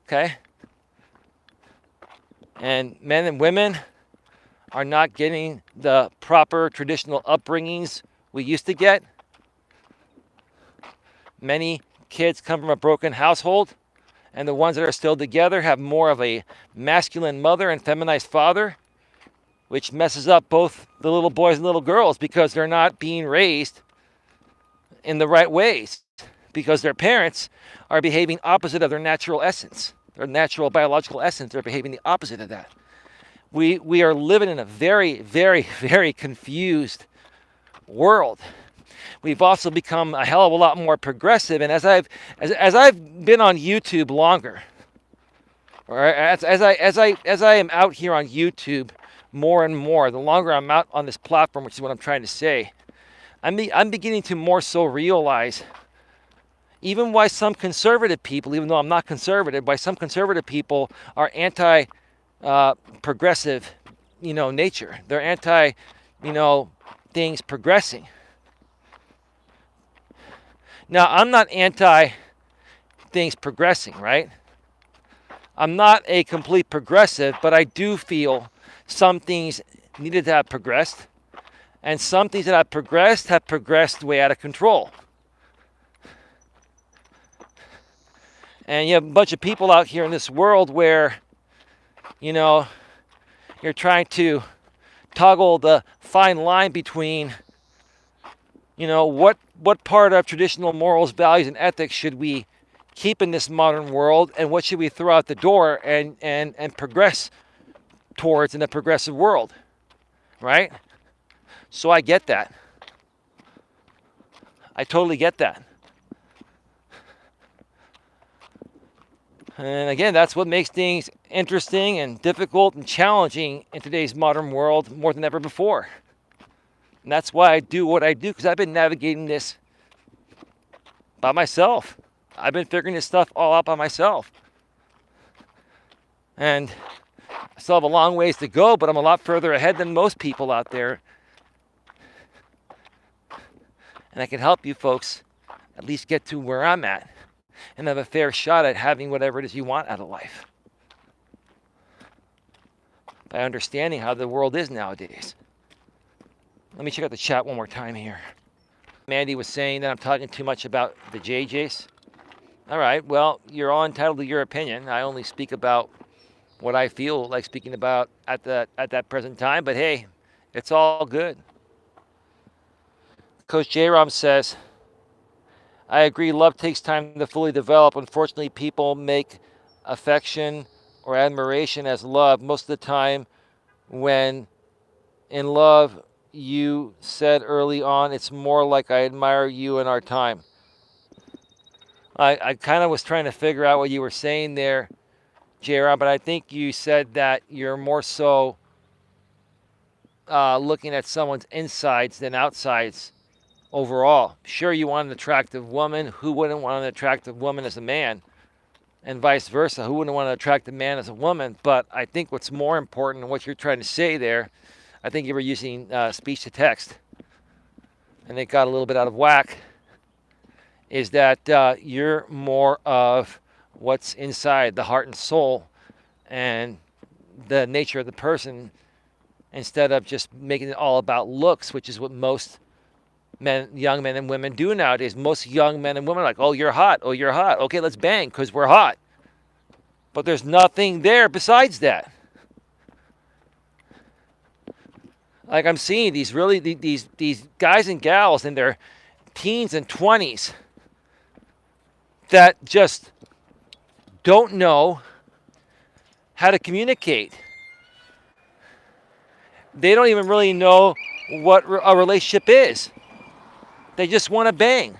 okay? And men and women are not getting the proper traditional upbringings we used to get. Many kids come from a broken household, and the ones that are still together have more of a masculine mother and feminized father, which messes up both the little boys and little girls because they're not being raised in the right ways, because their parents are behaving opposite of their natural essence, their natural biological essence. They're behaving the opposite of that. We are living in a very, very, very confused world. We've also become a hell of a lot more progressive. And as I've been on YouTube longer, or as I am out here on YouTube more and more, the longer I'm out on this platform, which is what I'm trying to say, I'm beginning to more so realize even why some conservative people, even though I'm not conservative, why some conservative people are anti-progressive, you know, nature. They're anti, you know, things progressing. Now, I'm not anti things progressing, right? I'm not a complete progressive, but I do feel some things needed to have progressed, and some things that have progressed way out of control. And you have a bunch of people out here in this world where, you know, you're trying to toggle the fine line between, you know, what part of traditional morals, values, and ethics should we keep in this modern world, and what should we throw out the door and progress towards in a progressive world, right? So I get that. I totally get that. And again, that's what makes things interesting and difficult and challenging in today's modern world more than ever before. And that's why I do what I do, because I've been navigating this by myself. I've been figuring this stuff all out by myself. And I still have a long ways to go, but I'm a lot further ahead than most people out there. And I can help you folks at least get to where I'm at and have a fair shot at having whatever it is you want out of life, by understanding how the world is nowadays. Let me check out the chat one more time here. Mandy was saying that I'm talking too much about the JJs. All right, well, you're all entitled to your opinion. I only speak about what I feel like speaking about at that present time, but hey, it's all good. Coach J-Rom says, I agree, love takes time to fully develop. Unfortunately, people make affection or admiration as love. Most of the time when in love, you said early on, it's more like I admire you in our time. I kind of was trying to figure out what you were saying there, J-Ron, but I think you said that you're more so looking at someone's insides than outsides overall. Sure, you want an attractive woman. Who wouldn't want an attractive woman as a man? And vice versa. Who wouldn't want an attractive man as a woman? But I think what's more important and what you're trying to say there, I think you were using speech to text, and it got a little bit out of whack, is that you're more of what's inside the heart and soul and the nature of the person, instead of just making it all about looks, which is what most young men and women do nowadays. Most young men and women are like, oh, you're hot. Oh, you're hot. Okay, let's bang because we're hot. But there's nothing there besides that. Like I'm seeing these guys and gals in their teens and 20s that just don't know how to communicate. They don't even really know what a relationship is. They just want to bang.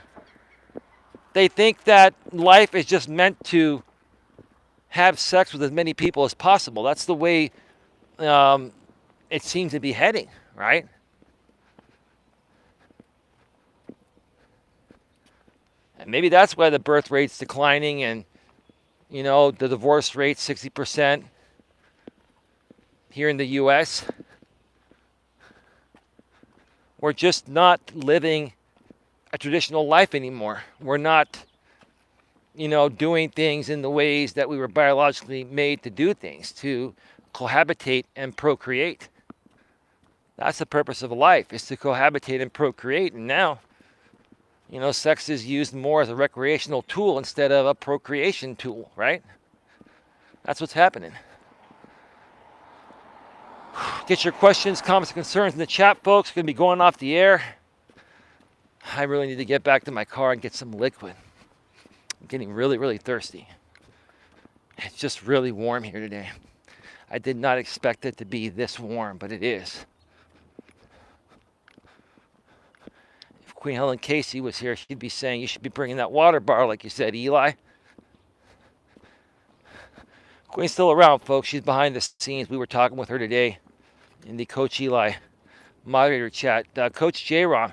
They think that life is just meant to have sex with as many people as possible. That's the way it seems to be heading, right? And maybe that's why the birth rate's declining and, the divorce rate 60% here in the U.S. We're just not living a traditional life anymore. We're not, doing things in the ways that we were biologically made to do things, to cohabitate and procreate. That's the purpose of life, is to cohabitate and procreate. And now, sex is used more as a recreational tool instead of a procreation tool, right? That's what's happening. Get your questions, comments, and concerns in the chat, folks. Going to be going off the air. I really need to get back to my car and get some liquid. I'm getting really, really thirsty. It's just really warm here today. I did not expect it to be this warm, but it is. If Queen Helen Casey was here, she'd be saying, you should be bringing that water bar like you said, Eli. Queen's still around, folks. She's behind the scenes. We were talking with her today in the Coach Eli moderator chat. Coach J-Rom,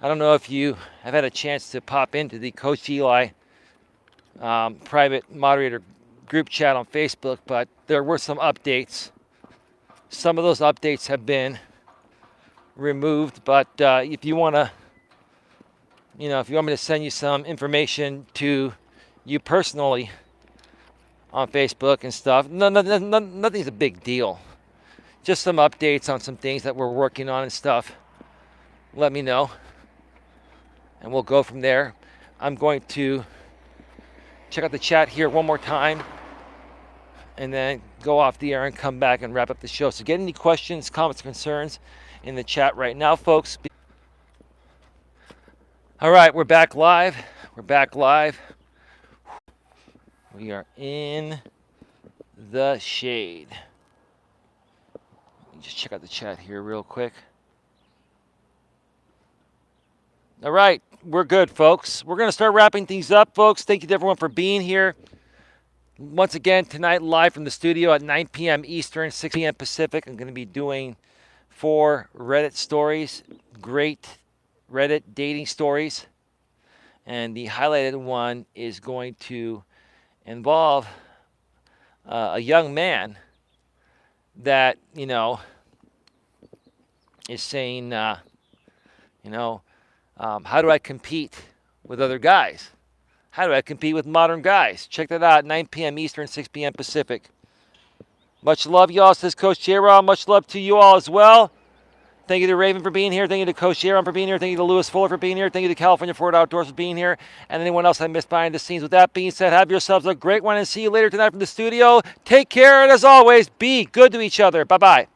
I don't know if you have had a chance to pop into the Coach Eli private moderator group chat on Facebook, but there were some updates. Some of those updates have been removed, but if you want to, if you want me to send you some information to you personally on Facebook and stuff, nothing's a big deal. Just some updates on some things that we're working on and stuff. Let me know, and we'll go from there. I'm going to check out the chat here one more time and then go off the air and come back and wrap up the show. So get any questions, comments, concerns in the chat right now, folks. All right, we're back live. We are in the shade. Let me just check out the chat here real quick. All right, we're good, folks. We're going to start wrapping things up, folks. Thank you to everyone for being here. Once again, tonight live from the studio at 9 p.m. Eastern, 6 p.m. Pacific. I'm going to be doing 4 Reddit stories, great Reddit dating stories. And the highlighted one is going to involve a young man that, is saying, how do I compete with other guys? How do I compete with modern guys? Check that out, 9 p.m. Eastern, 6 p.m. Pacific. Much love, y'all, says Coach Eli. Much love to you all as well. Thank you to Raven for being here. Thank you to Coach Eli for being here. Thank you to Lewis Fuller for being here. Thank you to California Ford Outdoors for being here. And anyone else I missed behind the scenes. With that being said, have yourselves a great one and see you later tonight from the studio. Take care, and as always, be good to each other. Bye-bye.